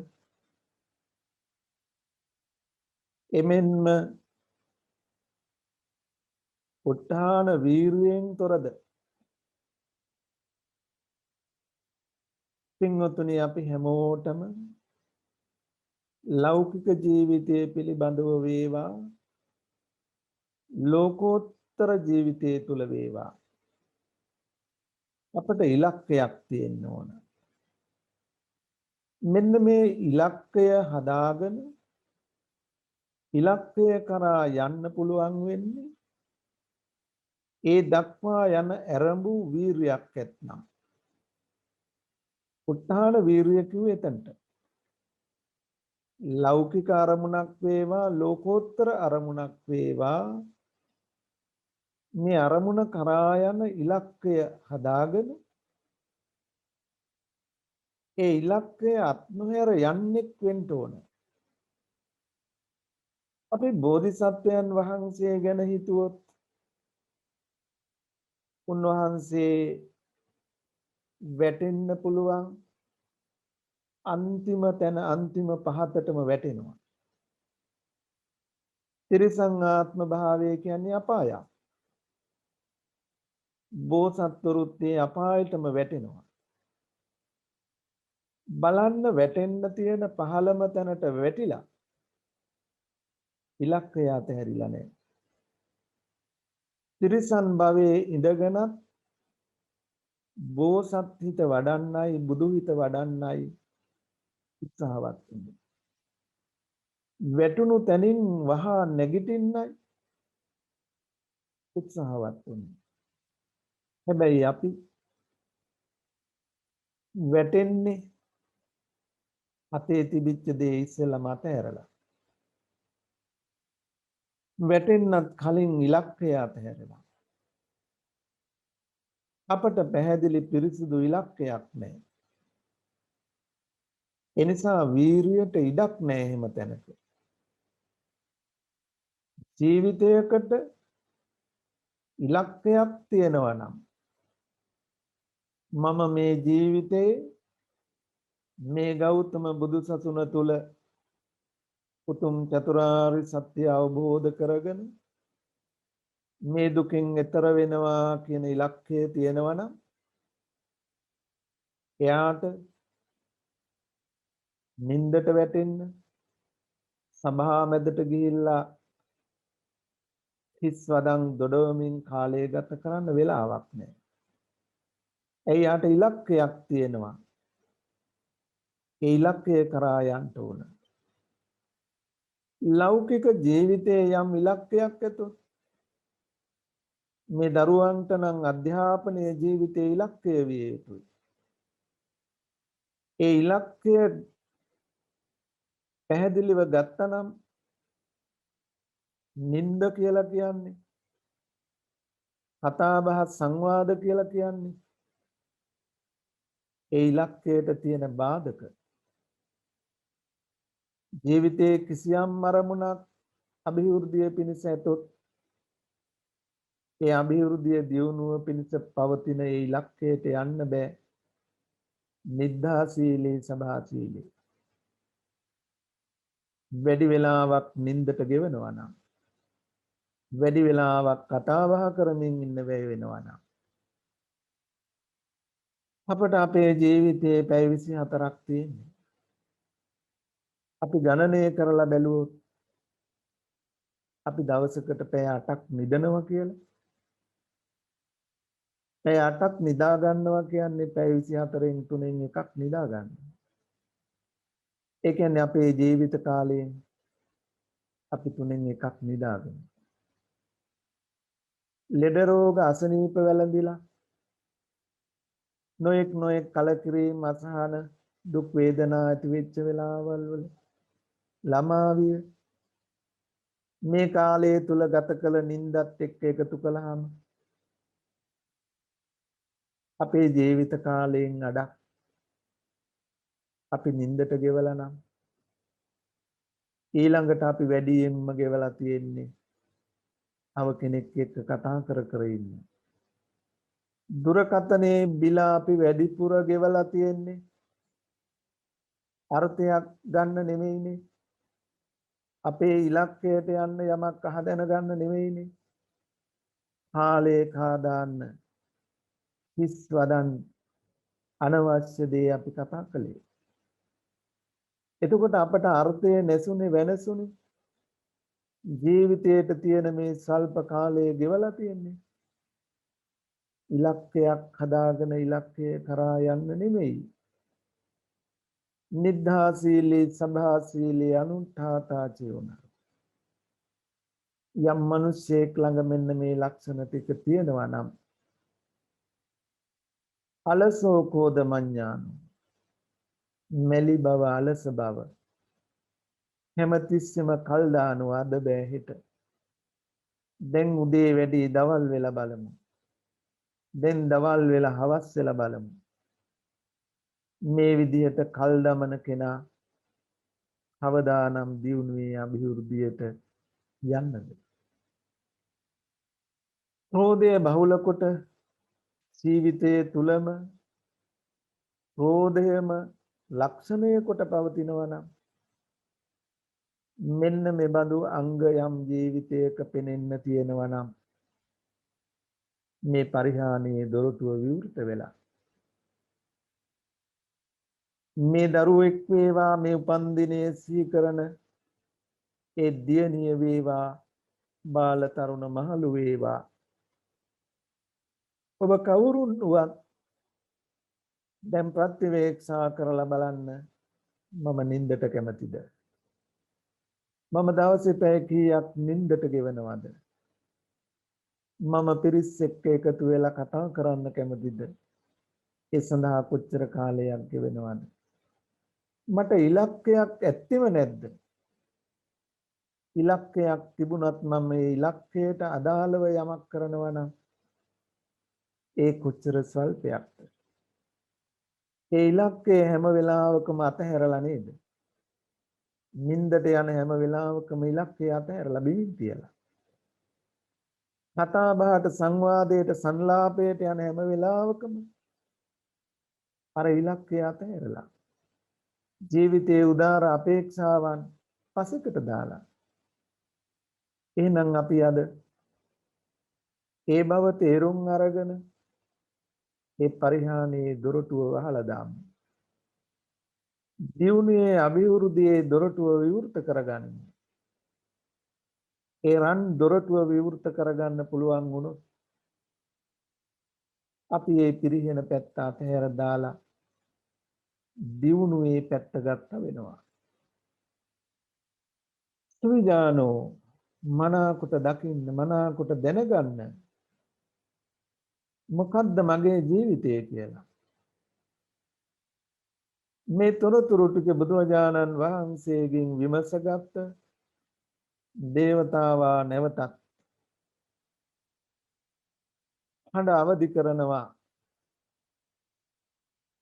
එමෙන්ම උත්හාන වීර්යයෙන් තොරද? පින්වතුනි, අපි හැමෝටම ලෞකික ජීවිතයේ පිළිබඳව වේවා, ලෝකෝත්තර ජීවිතයේ තුල වේවා, අපට ඉලක්කයක් තියෙන්න ඕන. මෙන්න මේ ඉලක්කය හදාගෙන ඉලක්කය කරා යන්න පුළුවන් වෙන්නේ ඒ දක්වා යන ඇරඹු වීරියක් ඇත්නම්. උත්හාන වීරිය කිව්වේ එතනට. ලෞකික අරමුණක් වේවා ලෝකෝත්තර අරමුණක් වේවා මේ අරමුණ කරා යන ඉලක්කය හදාගෙන ඒ ඉලක්කය අත්නොහැර යන්නෙක් වෙන්න ඕන. අපි බෝධිසත්වයන් වහන්සේ ගැන හිතුවොත් උන්වහන්සේ වැටෙන්න පුළුවන් අන්තිම තැන අන්තිම පහතටම වැටෙනවා. තිරිසං ආත්ම භාවය කියන්නේ අපායක්. බෝසත්වරුත් ඒ අපායටම වැටෙනවා. බලන්න වැටෙන්න තියෙන පහළම තැනට වැටිලා ඉලක්කය අතහැරිලා නැහැ. තිරිසන් භවයේ ඉඳගෙනත් බෝසත් හිත වඩන්නයි බුදු හිත වඩන්නයි උත්සාහවත් වෙන්නේ. වැටුණු තැනින් වහා නැගිටින්නයි උත්සාහවත් වෙන්නේ. හැබැයි අපි වැටෙන්නේ අතේ තිබිච්ච දේ ඉස්සෙල්ලාම අතහැරලා. වැටෙන්නත් කලින් ඉලක්කය අතහැරලා. අපට පැහැදිලි පිරිසිදු ඉලක්කයක් නැහැ. ඒ නිසා වීරියට ඉඩක් නැහැ එහෙම තැනක. ජීවිතයකට ඉලක්කයක් තියෙනවා නම් මම මේ ජීවිතේ මේ ගෞතම බුදුසසුන තුල උතුම් චතුරාර්ය සත්‍ය අවබෝධ කරගෙන මේ දුකින් එතර වෙනවා කියන ඉලක්කය තියෙනවා නම් එයාට නින්දට වැටෙන්න සභා මැදට ගිහිල්ලා හිස් වදන් දොඩවමින් කාලය ගත කරන්න වෙලාවක් නැහැ. එයාට ඉලක්කයක් තියෙනවා. ඒ ඉලක්කය කරා යන්න ඕන. ලෞකික ජීවිතයේ යම් ඉලක්කයක් ඇතොත් මේ දරුවන්ට නම් අධ්‍යාපනයේ ජීවිතයේ ඉලක්කය විය යුතුයි. ඒ ඉලක්කය පැහැදිලිව ගත්තනම් නින්ද කියලා කියන්නේ කතා බහ සංවාද කියලා කියන්නේ ඒ ඉලක්කයට තියෙන බාධක. ජීවිතයේ කිසියම් අරමුණක් අභිවෘද්ධිය පිණිස ඇතොත් ඒ අභිවෘද්ධිය දියුණුව පිණිස පවතින ඒ ඉලක්කයට යන්න බෑ. නිද්දාශීලී සභාශීලී වැඩි වෙලාවක් නින්දට ගෙවනවා නම් වැඩි වෙලාවක් කතා බහ කරමින් ඉන්න බැහැ වෙනවා නම් අපට අපේ ජීවිතයේ පැය 24ක් තියෙන්නේ. අපි ගණනය කරලා බැලුවොත් අපි දවසකට පැය 8ක් නිදනවා කියලා. පැය 8ක් නිදා ගන්නවා කියන්නේ පැය 24න් 3න් එකක් නිදා ගන්නවා. ඒ කියන්නේ අපේ ජීවිත කාලයෙන් අපි 3න් එකක් නිදාගෙන. ලෙඩ රෝග අසනීප වැළඳිලා නොඑක් කලකිරීම අසහන දුක් වේදනා ඇති වෙච්ච වෙලාවල් වල ළමාවිය මේ කාලය තුල ගත කළ නින්දත් එක්ක එකතු කළාම අපේ ජීවිත කාලයෙන් අඩක් අපි නින්දට ගෙවලා නම් ඊළඟට අපි වැඩියෙන්ම ගෙවලා තියෙන්නේ අව කෙනෙක් එක්ක කතා කර කර ඉන්න. දුරකථනයේ බිල අපි වැඩිපුර ගෙවලා තියෙන්නේ අර්ථයක් ගන්න නෙමෙයිනේ. අපේ ඉලක්කයට යන්න යමක් අහදැන ගන්න නෙමෙයිනේ. කාලේ කාදාන්න හිස් වදන් අනවශ්‍ය දේ අපි කතා කළේ. එතකොට අපට අර්ථය නැසුනේ වෙනසුනේ. ජීවිතයට තියෙන මේ සල්ප කාලයේ ගෙවලා තියෙන්නේ ඉලක්කයක් හදාගෙන ඉලක්කය කරා යන්න නෙමෙයි. නිද්ධාශීලී සභාශීලී අනුඨාතාචයෝන යම් මිනිසෙක් ළඟ මෙන්න මේ ලක්ෂණ ටික තියෙනවා නම් අලසෝ කෝද මඤ්ඤාන මෙලි බව අලස බව හැමතිස්සෙම කල් දානවා අද බෑ හෙට දැන් උදේ වැඩි දවල් වෙලා බලමු දැන් දවල් වෙලා හවස් වෙලා බලමු මේ විදිහට කල් දමන කෙනා කවදානම් දියුණුවේ අභිවෘද්ධියට යන්නද ක්‍රෝධය බහුල කොට ජීවිතයේ තුලම ක්‍රෝධයම ලක්ෂණය කොට පවතිනවා නම් මෙන්න මේ බඳු අංග යම් ජීවිතයක පෙනෙන්න තියෙනවා නම් මේ පරිහානියේ දොරටුව විවෘත වෙලා මේ දරුවෙක් වේවා මේ උපන්දිනයේ සිහි කරන ඒ දියණිය වේවා බාල තරුණ මහලු වේවා ඔබ කවුරුන් වුවත් දැන් ප්‍රතිවේක්ෂා කරලා බලන්න මම නින්දට කැමතිද මම දවසේ පැය කීයක් නින්දට ගෙවනවද මම පිරිස් එක්ක එකතු වෙලා කතා කරන්න කැමතිද ඒ සඳහා කොච්චර කාලයක් ගෙවනවද මට ඉලක්කයක් ඇත්තෙම නැද්ද ඉලක්කයක් තිබුණත් මම මේ ඉලක්කයට අදාළව යමක් කරනවා නම් ඒ කොච්චර ස්වල්පයක්ද ඒ ඉලක්කය හැම වෙලාවකම අතහැරලා නේද නින්දට යන හැම වෙලාවකම ඉලක්කය අතහැරලා බිමින් තියලා කතා බහට සංවාදයට සංලාපයට යන හැම වෙලාවකම අර ඉලක්කය අතහැරලා ජීවිතයේ උදාර අපේක්ෂාවන් පසෙකට දාලා එහෙනම් අපි අද ඒ බව තේරුම් අරගෙන ඒ පරිහානියේ දොරටුව වහලා දාමු දියුණුවේ අභිවෘද්ධියේ දොරටුව විවෘත කරගන්න ඒ රන් දොරටුව විවෘත කරගන්න පුළුවන් වුණොත් අපි මේ පිරිහෙන පැත්ත අතහැර දාලා දියුණුවේ පැත්ත ගත්ත වෙනවා සුවිජානෝ මනාකොට දකින්න මනාකොට දැනගන්න මොකද්ද මගේ ජීවිතය කියලා මේ තොරතුරු ටික බුදුරජාණන් වහන්සේගෙන් විමසගත් දේවතාවා නැවතත් හඬ අවදි කරනවා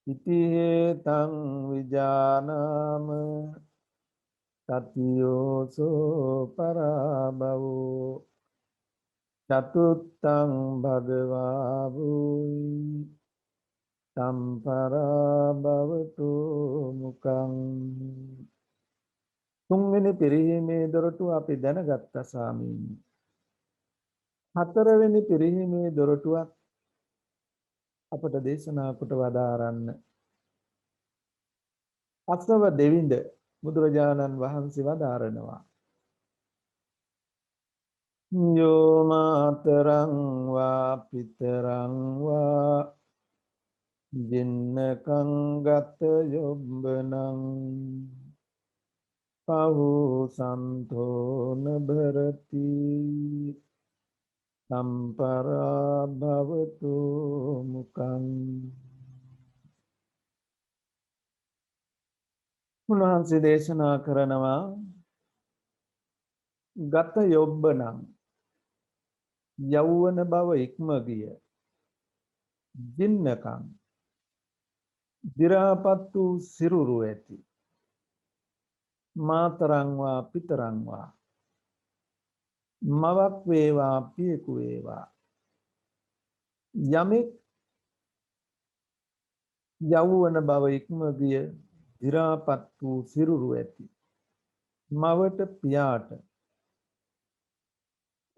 ඉතිහෙතං විජානාම තතියෝසෝ පරාභවෝ චතුත්තං භගවා වූයි සම්පරාභවතු මුකං තුන්වෙනි පිරිහීමේ දොරටුව අපි දැනගත්තා ස්වාමීනි හතරවෙනි පිරිහීමේ දොරටුවක් අපට දේශනා කොට වදාරන්න අසව දෙවිඳ බුදුරජාණන් වහන්සේ වදාරනවා යෝ මාතරං වා පිතරං වා ජින්නකං ගත යොබ්බනං පහු සන්තෝන භරති සම්පරා භවතු මුකං උන්වහන්සේ දේශනා කරනවා ගත යොබ්බනං යෞවන බව ඉක්ම ගිය ජින්නකං දි รา පත් වූ සිරුරු ඇති මාතරං වා පිතරං වා මවක් වේවා පියෙකු වේවා යමෙක් යෞවන බව ඉක්ම ගිය දි รา පත් වූ සිරුරු ඇති මවට පියාට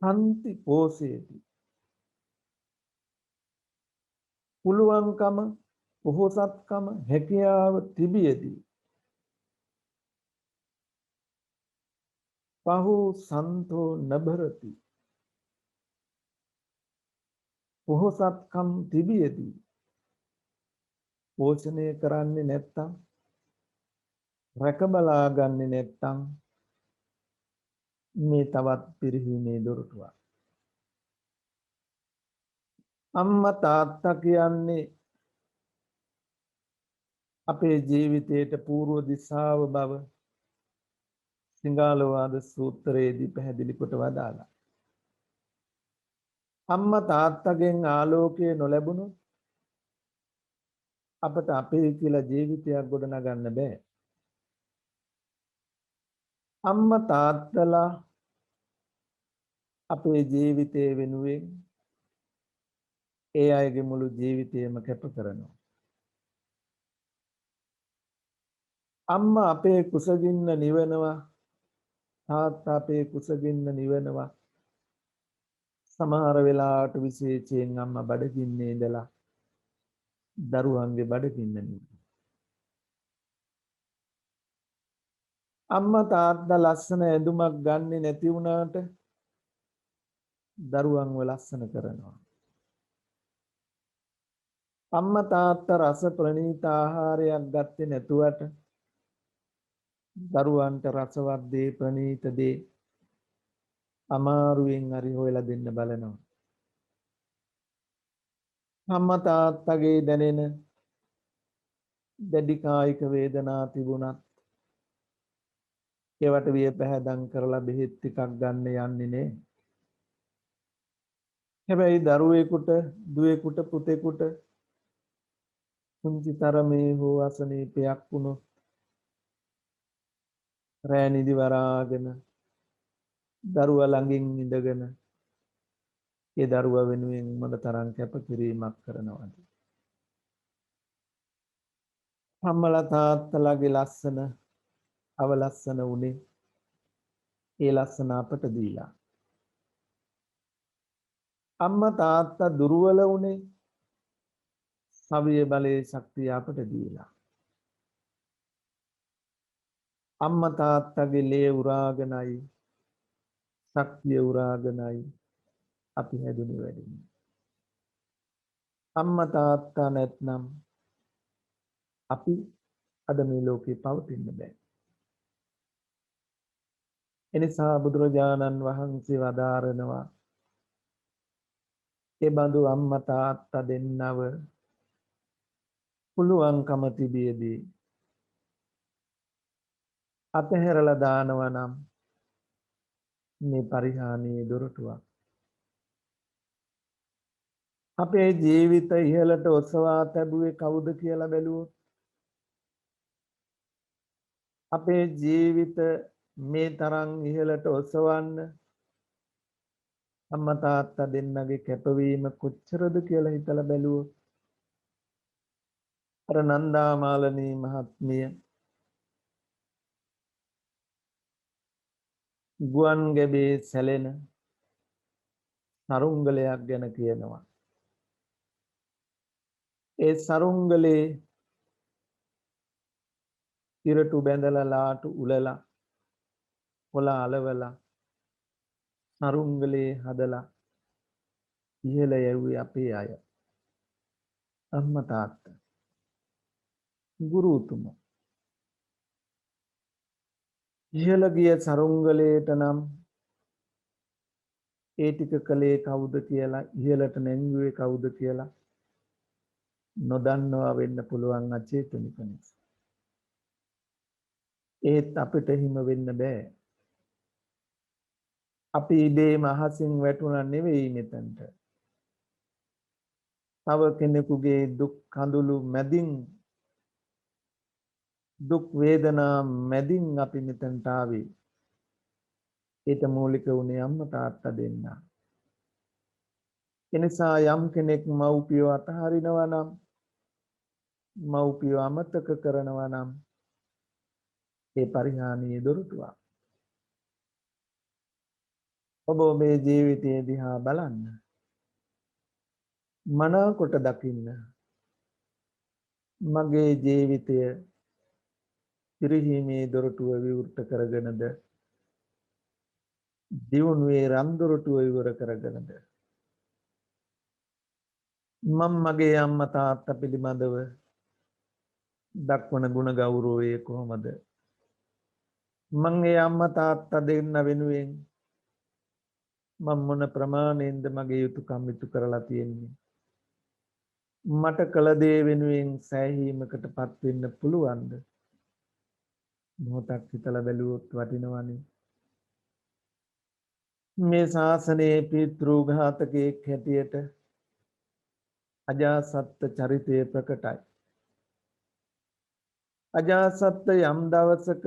සම්ති පෝසේති පුළුවන්කම පොහොසත්කම හැකියාව තිබියදී පහු සන්තෝ නබරති පොහොසත්කම් තිබියදී පෝෂණය කරන්නේ නැත්තම් රැකබලා ගන්නේ නැත්තම් මේ තවත් පිරිහීමේ දොරටුවක්. අම්මා තාත්තා කියන්නේ අපේ ජීවිතයට పూర్ව දිශාව බව සිංහලවාද සූත්‍රයේදී පැහැදිලි කොට වදාළා. අම්මා තාත්තගෙන් ආලෝකය නොලැබුණොත් අපට අපේ කියලා ජීවිතයක් ගොඩනගන්න බෑ. අම්මා තාත්තලා අපේ ජීවිතය වෙනුවෙන් ඒ අයගේ මුළු ජීවිතයම කැප කරනවා. අම්මා අපේ කුසගින්න නිවනවා, තාත්තා අපේ කුසගින්න නිවනවා. සමහර වෙලාවට විශේෂයෙන් අම්මා බඩගින්නේ ඉඳලා දරුවන්ගේ බඩගින්න නිවනවා. අම්මා තාත්තා ලස්සන ඇඳුමක් ගන්නෙ නැති වුණාට දරුවන්ව ලස්සන කරනවා. අම්මා තාත්තා රස ප්‍රණීත ආහාරයක් ගත්තේ නැතුවට දරුවන්ට රසවත් දේ ප්‍රණීත දේ අමාරුවෙන් හරි හොයලා දෙන්න බලනවා. අම්මා තාත්තගේ දැනෙන දැඩි කායික වේදනා තිබුණත් ඒවට විය පැහැදම් කරලා බෙහෙත් ටිකක් ගන්න යන්නේ නේ. හැබැයි දරුවෙකුට, දුවෙකුට, පුතෙකුට පුංචි තරමේ හෝ අසනීපයක් වුණොත් රෑ නිදි වරාගෙන දරුවා ළඟින් ඉඳගෙන ඒ දරුවා වෙනුවෙන් මොන තරම් කැපකිරීමක් කරනවද? අම්මලා තාත්තලාගේ ලස්සන අවලස්සන උනේ ඒ ලස්සන අපට දීලා. අම්මා තාත්තා දුර්වල උනේ සවිය බලයේ ශක්තිය අපට දීලා. අම්මා තාත්තගේ ලේ උරාගෙනයි ශක්තිය උරාගෙනයි අපි හැදුනේ වැඩිනේ. අම්මා තාත්තා නැත්නම් අපි අද මේ ලෝකේ පවතින්න බෑ. එනිසා බුදුරජාණන් වහන්සේ වදාරනවා ඒ බඳු අම්මා තාත්තා දෙන්නව පුළුවන්කම තිබියදී අතහැරලා දානවා නම් මේ පරිහානියේ දොරටුවක්. අපේ ජීවිත ඉහළට ඔසවා තැබුවේ කවුද කියලා බැලුවොත් අපේ ජීවිත මේ තරම් ඉහළට ඔසවන්න අම්මා තාත්තා දෙන්නගේ කැපවීම කොච්චරද කියලා හිතලා බැලුවොත් අර නන්දාමාලනී මහත්මිය ගුවන් ගැබේ සැලෙන සරුංගලයක් ගැන කියනවා. ඒ සරුංගලේ ඉරටු බැඳලා ලාටු උලලා කොළ අලවලා සරුංගලේ හදලා ඉහළ යවුවේ අපේ අය. අම්මා තාත්තා ගුරුතුමෝ ඉහළ ගිය සරුංගලේට නම් ඒ ටික කලේ කවුද කියලා ඉහළට නැංගුවේ කවුද කියලා නොදන්නවා වෙන්න පුළුවන් අචේතනික නිසා. ඒත් අපිට හිම වෙන්න බෑ. අපි ඉබේම අහසින් වැටුණා නෙවෙයි මෙතනට. තව කෙනෙකුගේ දුක් කඳුළු මැදින් දුක් වේදනා මැදින් අපි මෙතනට ආවේ. ඒට මූලික වුණේ අම්මා තාත්තා දෙන්න. එනිසා යම් කෙනෙක් මව්පියව අතහරිනවා නම් මව්පියව අමතක කරනවා නම් ඒ පරිහානියේ දොරටුවක්. ඔබ මේ ජීවිතයේ දිහා බලන්න. මනකොට දකින්න. මගේ ජීවිතය පිරිහීමේ දොරටුව විවෘත කරගෙනද දියුණුවේ රන් දොරටුව ඉවර කරගෙනද මම මගේ අම්මා තාත්තා පිළිබඳව දක්වන ගුණ ගෞරවය කොහොමද මං ඒ අම්මා තාත්තා දෙන්න වෙනුවෙන් මම මොන ප්‍රමාණයෙන්ද මගේ යුතුයකම් ඉටු කරලා තියෙන්නේ. මට කළ දේ වෙනුවෙන් සෑහීමකටපත් වෙන්න පුළුවන්ද? මොහොතක් හිතලා බැලුවොත් වටිනවනේ. මේ ශාසනයේ පිතෘඝාතකයෙක් හැටියට අජාසත් චරිතය ප්‍රකටයි. අජාසත් යම් දවසක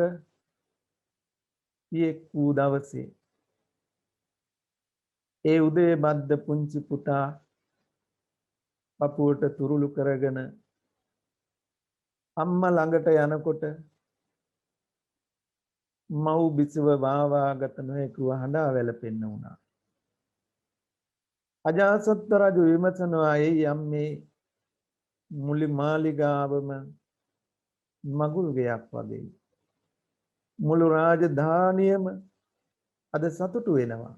පියෙක් වූ දවසේ ඒ උදේ බද්ද පුංචි පුතා පපුවට තුරුළු කරගෙන අම්මා ළඟට යනකොට මව් බිසව වාවාගත නොහැකිව හඬා වැළපෙන්න වුණා. අජාසත් රජු විමසනවා ඒ අම්මේ මුළු මාලිගාවම මගුල් ගෙයක් වගේ. මුළු රාජධානියම අද සතුටු වෙනවා.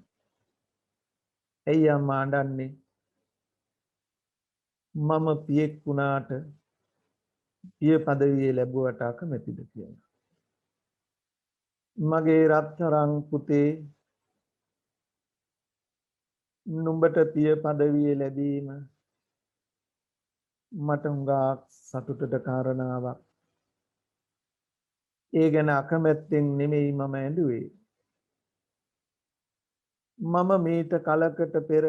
ඇයි අම්මා අඬන්නේ? මම පියෙක් වුණාට පිය পদවිය ලැබුවට අකමැතිද කියලා. මගේ රත්තරන් පුතේ නුඹට පිය পদවිය ලැබීම මට හුඟා සතුටට කාරණාවක්. ඒ ගැන අකමැත්තෙන් නෙමෙයි මම ඇඬුවේ. මම මේට කලකට පෙර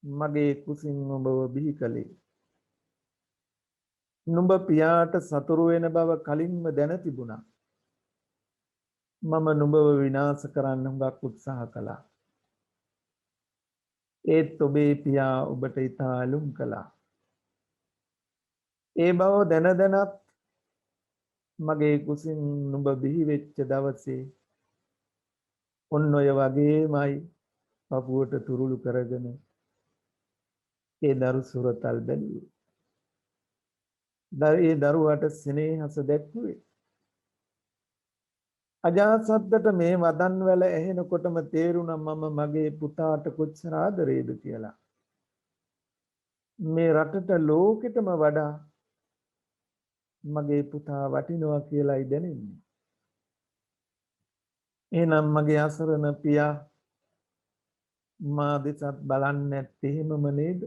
මගේ කුසින් ඔබව බිහි කළේ. නුඹ පියාට සතුරු වෙන බව කලින්ම දැන තිබුණා. මම නුඹව විනාශ කරන්න හුඟක් උත්සාහ කළා. ඒත් ඔබේ පියා ඔබට ඉතා ඇලුම් කළා. ඒ බව දැන දැනත් මගේ කුසින් නුඹ බිහි වෙච්ච දවසේ ඔන්න ඔය වගේමයි පපුවට තුරුළු කරගෙන ඒ දරු සුරතල් බැලුවේ. ඒ දරුවට සෙනෙහස දැක්ුවේ. අජාසත්තට මේ වදන් වල ඇහෙනකොටම තේරුණා මම මගේ පුතාට කොච්චර ආදරේද කියලා. මේ රටට ලෝකෙටම වඩා මගේ පුතා වටිනවා කියලායි දැනෙන්නේ. එහෙනම් මගේ අසරණ පියා මා දෙසත් බලන්නේ නැත්තේ එහෙමම නේද?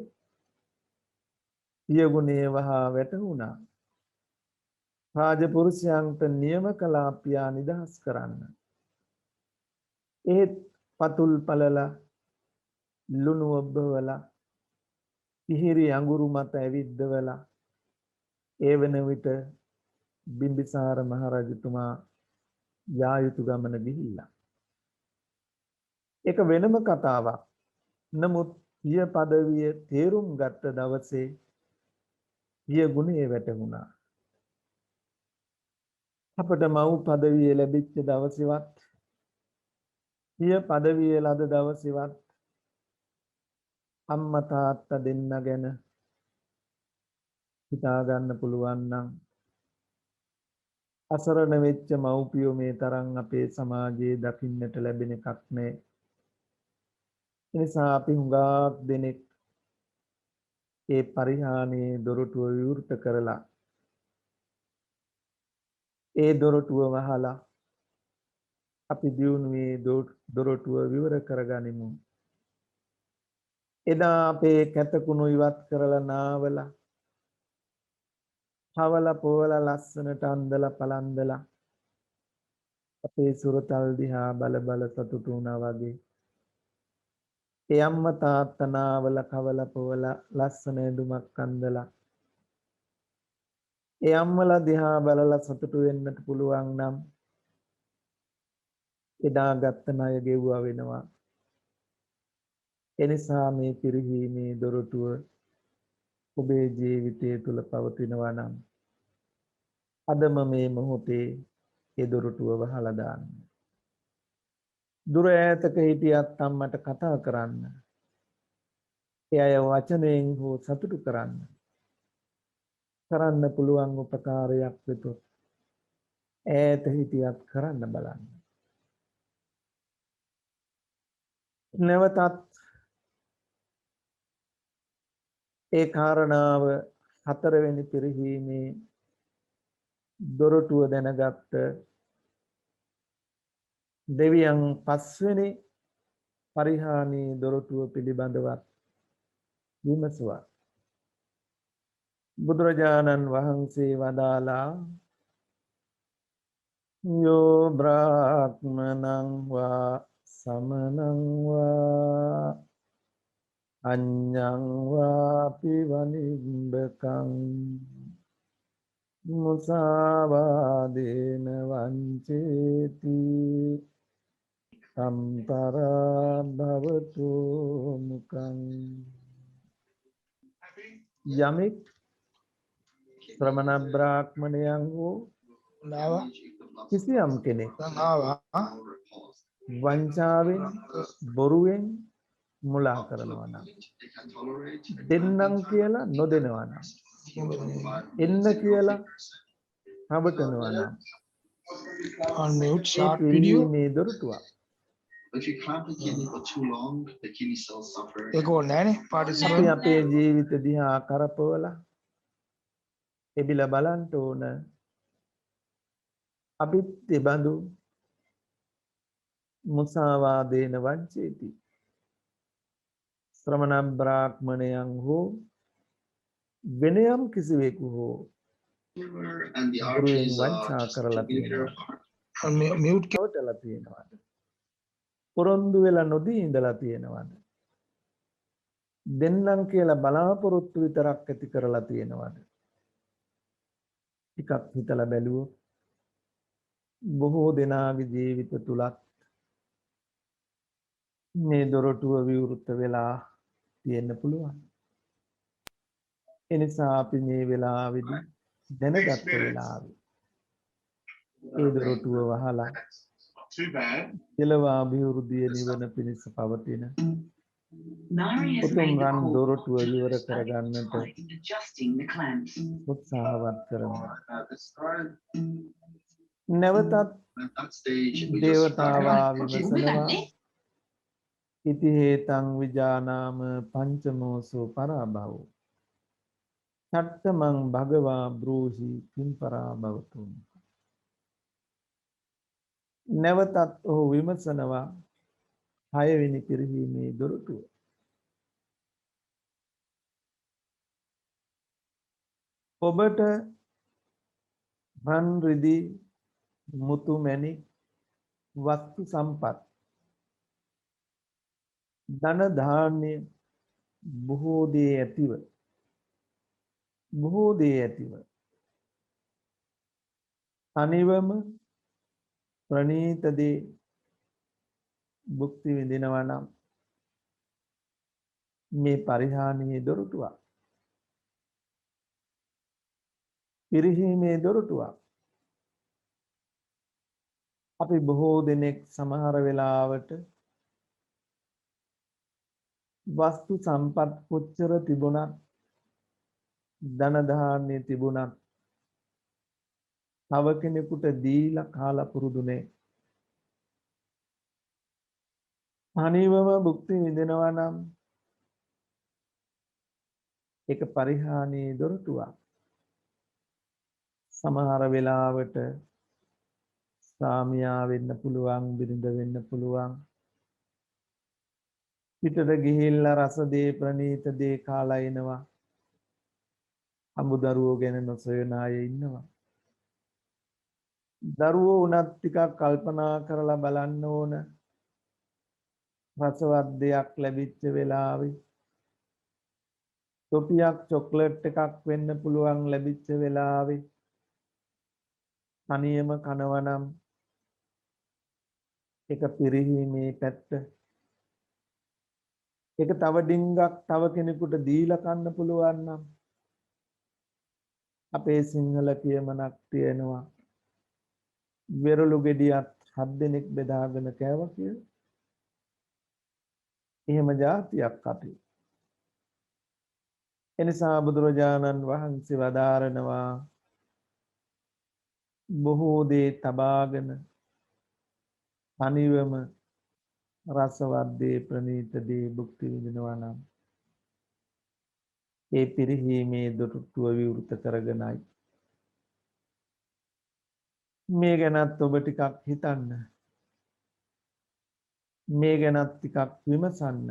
පියගුණේ වහා වැටුණා. රාජපුරුෂයන්ට නියම කළා පියා නිදහස් කරන්න. ඒත් පතුල් පළලා ලුණු ඔබවලා පිහිරි අඟුරු මත ඇවිද්දවලා ඒ වෙන විට බිම්බිසාර මහරජතුමා යා යුතු ගමන ගිහිල්ලා. ඒක වෙනම කතාවක්. නමුත් පිය পদවිය තේරුම් ගත්ත දවසේ පිය ගුණේ වැටුණා. අපට මව් পদවිය ලැබිච්ච දවසේවත් පිය পদවිය ලද දවසේවත් අම්මා තාත්තා දෙන්න ගැන හිතා ගන්න පුළුවන් නම් අසරණ වෙච්ච මව්පියෝ මේ තරම් අපේ සමාජයේ දකින්නට ලැබෙන එකක් නෑ. ඒ නිසා අපි හුඟක් දෙනෙක් ඒ පරිහානියේ දොරටුව විවෘත කරලා ඒ දොරටුව වහලා අපි දියුණුවේ දොරටුව විවර කරගනිමු. එදා අපේ කැතකුණු ඉවත් කරලා නාවලා හවලා පොවලා ලස්සනට අන්දලා පලන්දලා අපේ සුරතල් දිහා බල බල සතුටු වුණා වගේ ඒ අම්මා තාත්තා නාවලා කවලා පොවලා ලස්සන ඇඳුමක් අන්දලා ඒ අම්මලා දිහා බලලා සතුටු වෙන්නට පුළුවන් නම් එදා ගත්ත ණය ගෙවුවා වෙනවා. එනිසා මේ පිරිහීමේ දොරටුව ඔබේ ජීවිතය තුළ පවතිනවා නම් අදම මේ මොහොතේ ඒ දොරටුව වහලා දාන්න. දුර ඈතක හිටියත් අම්මට කතා කරන්න. ඒ අය වචනයෙන් හෝ සතුටු කරන්න. කරන්න පුළුවන් උපකාරයක් වෙතොත් ඈත හිටියත් කරන්න බලන්න. නැවතත් ඒ කාරණාව හතරවෙනි පිරිහීමේ දොරටුව දැනගත්ත දෙවියන් පස්වෙනි පරිහානී දොරටුව පිළිබඳවත් විමසුවා. බුදුරජාණන් වහන්සේ වදාලා යෝ බ්‍රාහ්මනං වා සමනං වා අඤ්ඤං වාපි වනිබ්බකං මුසාවාදේන වංචේති සම්පරා භවතු මුකං. යමෙක් ශ්‍රමණ බ්‍රාහ්මණයන් වූ කිසියම් කෙනෙක් වංචාවෙන් බොරුවෙන් මුලා කරනවා නම් දෙන්නම් කියලා නොදෙනවා නම් එන්න කියලා හබටනවා නම් unmute short video. මේ දොරටුවක්. If you clamp a kidney for too long, the kidney cells suffer. ඒක ඕනේ නැනේ අපි participant. අපේ ජීවිත දිහා කරපවලා එබිලා බලන්න ඕන අපිත් තිබඳු මුසාවාදේන වංචේති. ශ්‍රමණ බ්‍රාහ්මණයන් හෝ වෙනයම් කිසිවෙකු හෝ And the ගුරුවෙන් arteries වංචා කරලා තියෙනවා. Mute කවටලා තියෙනවාද? පොරොන්දු වෙලා නොදී ඉඳලා තියෙනවාද? දෙන්නම් කියලා බලාපොරොත්තු විතරක් ඇති කරලා තියෙනවාද? ටිකක් හිතලා බැලුවොත් බොහෝ දෙනාගේ ජීවිත තුලත් මේ දොරටුව විවෘත වෙලා තියෙන්න පුළුවන්. එනිසා අපි මේ වෙලාවේදී දැනගත්ත වෙලාවේ ඒ දොරටුව වහලා කෙලවා අභිවෘද්ධිය නිවන පිණිස පවතින උතුම් රන් දොරටුව විවර කරගන්නට උත්සාහවත් කරනවා. නැවතත් දේවතාවා විමසනවා ඉති හේතං විජානාම පංචමෝසෝ පරාභවෝ චත්තමං භගවා බ්‍රූහි කිං පරාභවතු. නැවතත් ඔහු විමසනවා හයවෙනි පිරිහීමේ දොරටුව. ඔබට රන් රිදී මුතු මැණික් වස්තු සම්පත් ධන ධාන්‍ය බොහෝ දේ ඇතිව තනිවම ප්‍රණීත දේ භුක්ති විඳිනවා නම් මේ පරිහානියේ දොරටුවක්, පිරිහීමේ දොරටුවක්. අපි බොහෝ දෙනෙක් සමහර වෙලාවට වස්තු සම්පත් කොච්චර තිබුණත් ධන ධාන්‍ය තිබුණත් තව කෙනෙකුට දීලා කාලා පුරුදුනේ අනිවම භුක්ති විඳිනවා නම් ඒක පරිහානියේ දොරටුවක්. සමහර වෙලාවට සාමියා වෙන්න පුළුවන්, බිරිඳ වෙන්න පුළුවන්, පිටට ගිහිල්ලා රස දේ ප්‍රණීත දේ කාලා එනවා. අමුදරුවෝ ගැන නොසොයන අය ඉන්නවා. දරුවෝ උනත් ටිකක් කල්පනා කරලා බලන්න ඕන. රසවත් දෙයක් ලැබිච්ච වෙලාවේ තොපියක් චොක්ලට් එකක් වෙන්න පුළුවන් ලැබිච්ච වෙලාවේ තනියම කනවනම් ඒක පිරිහීමේ පැත්ත. ඒක තව ඩිංගක් තව කෙනෙකුට දීලා කන්න පුළුවන් නම් අපේ සිංහල කියමනක් තියෙනවා වෙරළු ගෙඩියත් 7 දෙනෙක් බෙදාගෙන කෑවා කියලා. එහෙම જાතියක් අපි. එනිසා බුදුරජාණන් වහන්සේ වදාරනවා බොහෝ දේ තබාගෙන තනිවම රසවත් දේ ප්‍රණීත දේ භුක්ති විඳිනවා නම් ඒ පිරිහීමේ දොරටුව විවෘත කරගෙනයි. මේ ගැනත් ඔබ ටිකක් හිතන්න. මේ ගැනත් ටිකක් විමසන්න.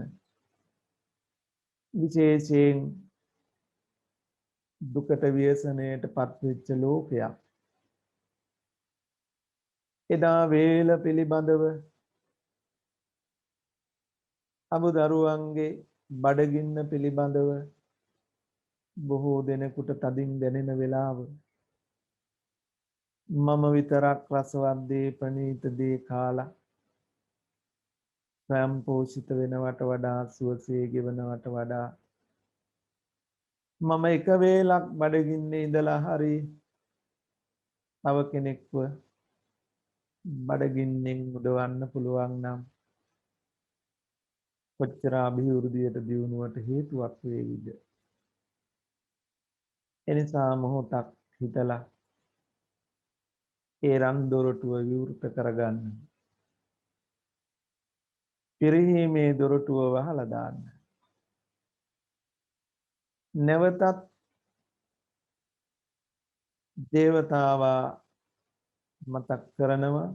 විශේෂයෙන් දුකට ව්‍යසනයට පත්වෙච්ච ලෝකයක්. එදා වේල පිළිබඳව අමුදරුවන්ගේ බඩගින්න පිළිබඳව බොහෝ දෙනෙකුට තදින් දැනෙන වෙලාව මම විතරක් රසවත් දේ ප්‍රණීත දේ කාලා ස්වයං පෝෂිත වෙනවට වඩා සුවසේ ගෙවනවට වඩා මම එක වේලක් බඩගින්නේ ඉඳලා හරි තව කෙනෙක්ව බඩගින්නෙන් මුදවන්න පුළුවන් නම් කොච්චර අභිවෘද්ධියට දියුණුවට හේතුවක් වේවිද? එනිසා මොහොතක් හිතලා ඒ රන් දොරටුව විවෘත කරගන්න. පිරිහීමේ දොරටුව වහලා දාන්න. නැවතත් දේවතාවා මතක් කරනවා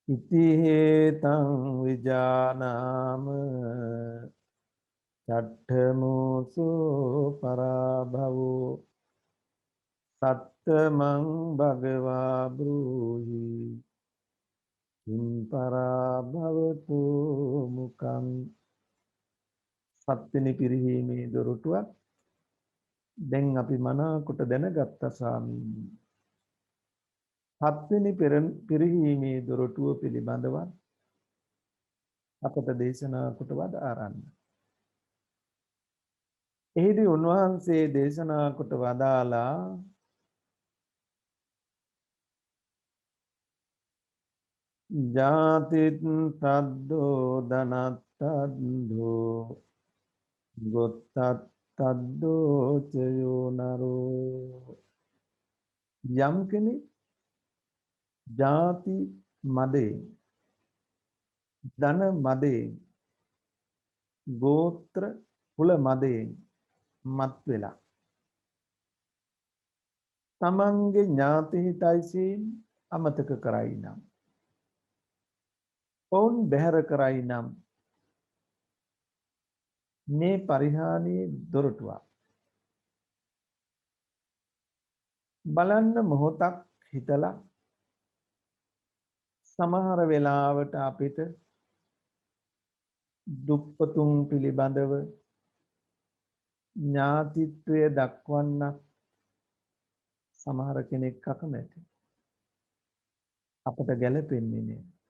ඉති හේතං විජානාම චට්ඨමෝසෝ පරාභවෝ සත්තමං භගවා බ්‍රූහි කිම් පරාභවතු මුකං. සත්වෙනි පිරිහීමේ දොරටුවක් දැන් අපි මනාකොට දැනගත්තා ස්වාමීනි. හත්වෙනි පිරිහීමේ දොරටුව පිළිබඳව අපට දේශනා කොට වදාරන්න. එහිදී උන්වහන්සේ දේශනා කොට වදාලා ජාතිත් තද්දෝ ධනත්තද්දෝ ගොත්තත්තද්දෝ චයෝ නරෝ. යම් කෙනෙක් ජාති මදේ ධන මදේ ගෝත්‍ර කුල මදේ මත් වෙලා තමන්ගේ ඥාති හිතයිසීන් අමතක කරයි නම් ඔවුන් බැහැර කරයි නම් මේ පරිහානියේ දොරටුවක්. බලන්න මොහොතක් හිතලා සමහර වෙලාවට අපිට දුප්පතුන් පිළිබඳව ඥාතිත්වය දක්වන්න සමහර කෙනෙක් අකමැති. අපට ගැලපෙන්නේ නැහැ.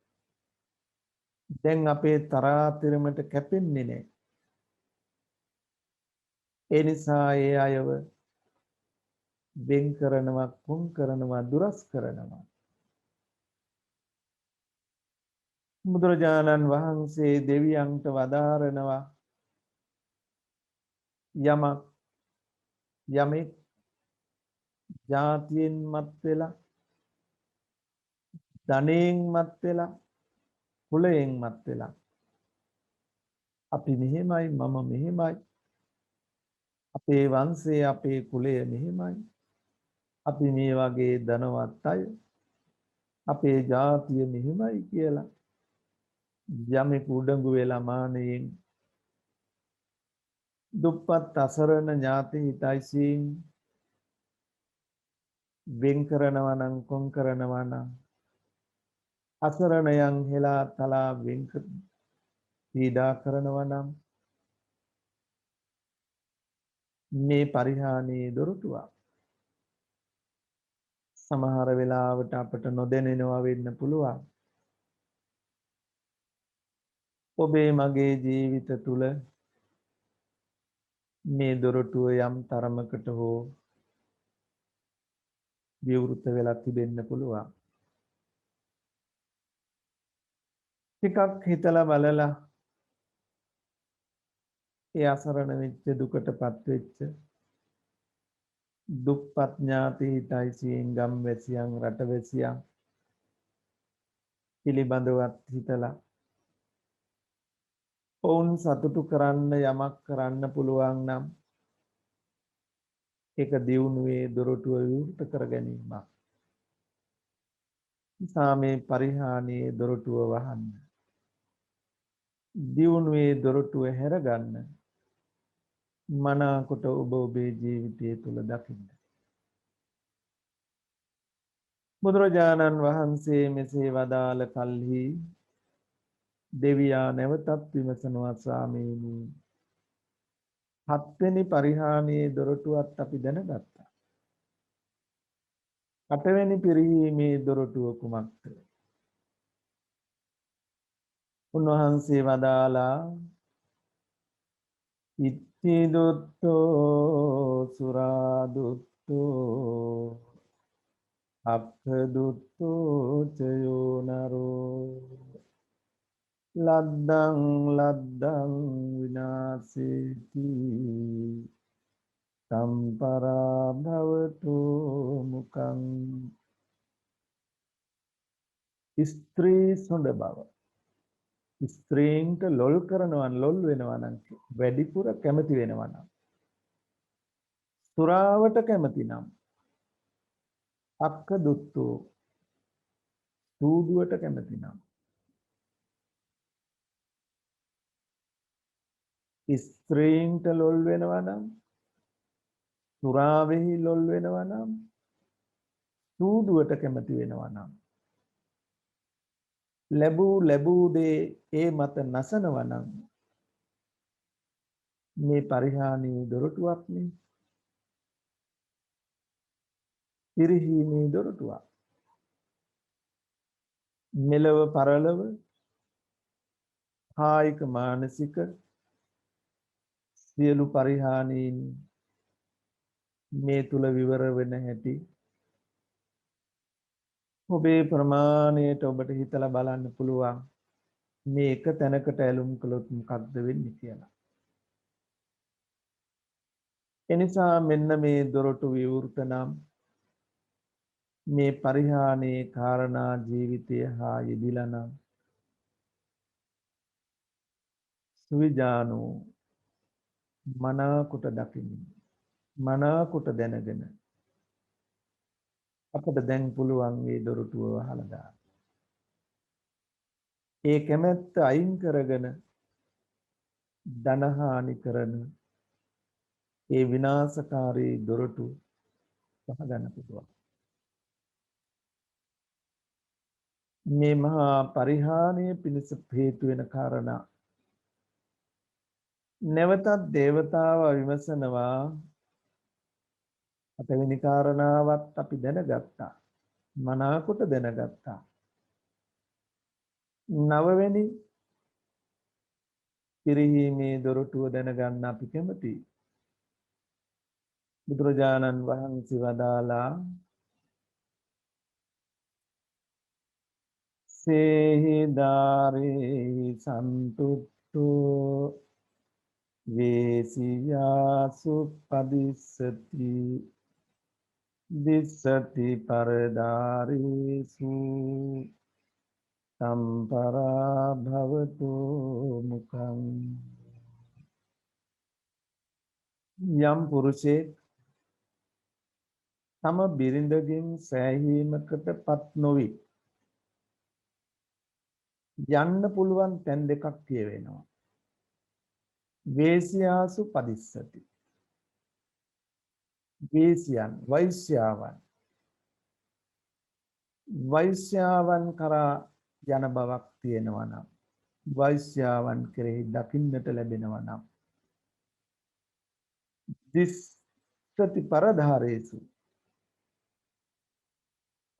දැන් අපේ තරාතිරමට කැපෙන්නේ නැහැ. ඒ නිසා ඒ අයව වෙන් කරනවා, කුම් කරනවා, දුරස් කරනවා. බුදුරජාණන් වහන්සේ දෙවියන්ට වදාරනවා යමෙක් ජාතියෙන් මත් වෙලා ධනයෙන් මත් වෙලා කුලයෙන් මත් වෙලා අපි මෙහෙමයි මම මෙහෙමයි අපේ වංශය අපේ කුලය මෙහෙමයි අපි මේ වගේ ධනවත් අය අපේ ජාතිය මෙහෙමයි කියලා යමෙකු උඩඟු වෙලා මානෙන් දුප්පත් අසරණ ඥාති හිතයිසීන් වෙන් කරනවා නම් කොන් කරනවා නම් අසරණයන් හෙලා තලා වෙන් පීඩා කරනවා නම් මේ පරිහානියේ දොරටුවක්. සමහර වෙලාවට අපට නොදැනෙනවා වෙන්න පුළුවන්. ඔබේ මගේ ජීවිත තුල මේ දොරටුව යම් තරමකට හෝ විවෘත වෙලා තිබෙන්න පුළුවන්. ටිකක් හිතලා බලලා ඒ අසරණ වෙච්ච දුකටපත් වෙච්ච දුප්පත් ඥාති හිතයිසීන් ගම්වැසියන් රටවැසියන් පිළිබඳවත් හිතලා ඔවුන් සතුටු කරන්න යමක් කරන්න පුළුවන් නම් ඒක දියුණුවේ දොරටුව විවෘත කර ගැනීමක්. සාමේ පරිහානියේ දොරටුව වහන්න. දියුණුවේ දොරටුව හැරගන්න. මනාකොට ඔබ ඔබේ ජීවිතය තුළ දකින්න. බුදුරජාණන් වහන්සේ මෙසේ වදාළ කල්හි දෙවියා නැවතත් විමසනවා ස්වාමීනි හත්වෙනි පරිහානියේ දොරටුවත් අපි දැනගත්තා. අටවෙනි පිරිහීමේ දොරටුව කුමක්ද? උන්වහන්සේ වදාලා ඉත්ති දුත්තෝ සුරා දුත්තෝ අක්ඛ දුත්තෝ චයෝ නරෝ ලද්දං ලද්දං විනාසේති සම්පරා භවතු මුකං. ස්ත්‍රී සොඳ බව ස්ත්‍රීන්ට ලොල් කරනවා ලොල් වෙනවා නම් වැඩිපුර කැමති වෙනවා නම් සුරාවට කැමති නම් අක්ක දුත්තෝ සූදුවට කැමති නම් ස්ත්‍රීන්ට ලොල් වෙනවා නම් සුරාවෙහි ලොල් වෙනවා නම් සූදුවට කැමති වෙනවා නම් ලැබූ දේ ඒ මත නැසනවා නම් මේ පරිහානියේ දොරටුවක් නේ. පිරිහීමේ දොරටුවක්. මෙලව පරලව කායික මානසික සියලු පරිහානීන් මේ තුල විවර වෙන හැටි ඔබේ ප්‍රමාණයට ඔබට හිතලා බලන්න පුළුවන්. මේ එක තැනකට ඇලුම් කළොත් මොකක්ද වෙන්නේ කියලා. එනිසා මෙන්න මේ දොරටු විවෘත නම් මේ පරිහානියේ කාරණා ජීවිතය හා යෙදිලා නම් සුවිජානෝ මනාකොට දකින්න මනාකොට දැනගෙන අපිට දැන් පුළුවන් මේ දොරටුව වහලා දාන්න. ඒ කැමැත්ත අයින් කරගෙන ධනහානි කරන ඒ විනාශකාරී දොරටු වහගන්න පුළුවන්. මේ මහා පරිහානිය පිණිස හේතු වෙන කාරණා නැවතත් දේවතාව විමසනවා. අටවෙනි කාරණාවත් අපි දැනගත්තා. මනාකොට දැනගත්තා. නවවෙනි පිරිහීමේ දොරටුව දැනගන්න අපි කැමතියි. බුදුරජාණන් වහන්සේ වදාලා සේහි දාරේ සන්තුට්ඨෝ වේසියාසු පදිස්සති දිස්සති පරදාරීසු සම්පරා භවතු මුඛං. යම් පුරුෂයෙක් තම බිරිඳගෙන් සෑහීමකටපත් නොවි යන්න පුළුවන් තැන් දෙකක් කියවෙනවා. වේසියාසු පදිස්සති. වේසියන් වෛශ්‍යාවන් කරා යන බවක් තියෙනවා නම් වෛශ්‍යාවන් කෙරෙහි දකින්නට ලැබෙනවා නම් දිස්සති පරධාරේසු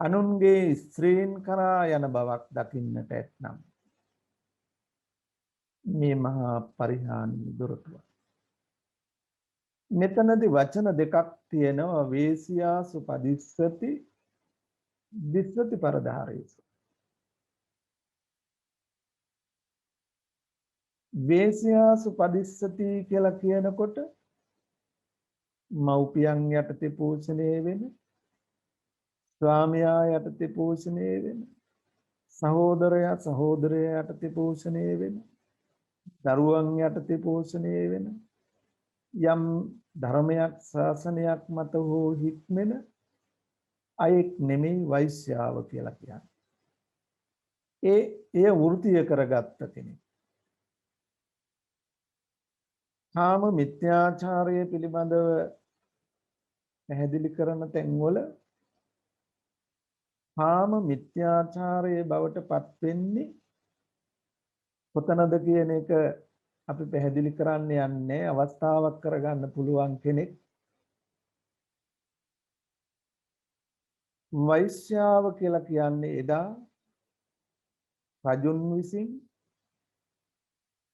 අනුන්ගේ ස්ත්‍රීන් කරා යන බවක් දකින්නට ඇතනම් මේ මහා පරිහානිය දොරටුව. මෙතනදී වචන දෙකක් තියෙනවා. වේසියාසු පදිස්සති දිස්සති පරධාරේසු. වේසියාසු පදිස්සති කියලා කියනකොට මව්පියන් යටතේ පෝෂණය වෙන, ස්වාමියා යටතේ පෝෂණය වෙන, සහෝදරයා සහෝදරයා යටතේ පෝෂණය වෙන, දරුවන් යටතේ පෝෂණය වෙන යම් ධර්මයක් ශාසනයක් මත හෝ හික්මෙන අයෙක් නෙමෙයි වෛශ්‍යාව කියලා කියන්නේ. එය වෘත්තීය කරගත්ත කෙනෙක්. කාම මිත්‍යාචාරය පිළිබඳව පැහැදිලි කරන තැන්වල කාම මිත්‍යාචාරයේ බවට පත් වෙන්නේ කොතනද කියන එක අපි පැහැදිලි කරන්න යන්නේ. අවස්ථාවක් කරගන්න පුළුවන් කෙනෙක් වෛශ්‍යාව කියලා කියන්නේ එදා රජුන් විසින්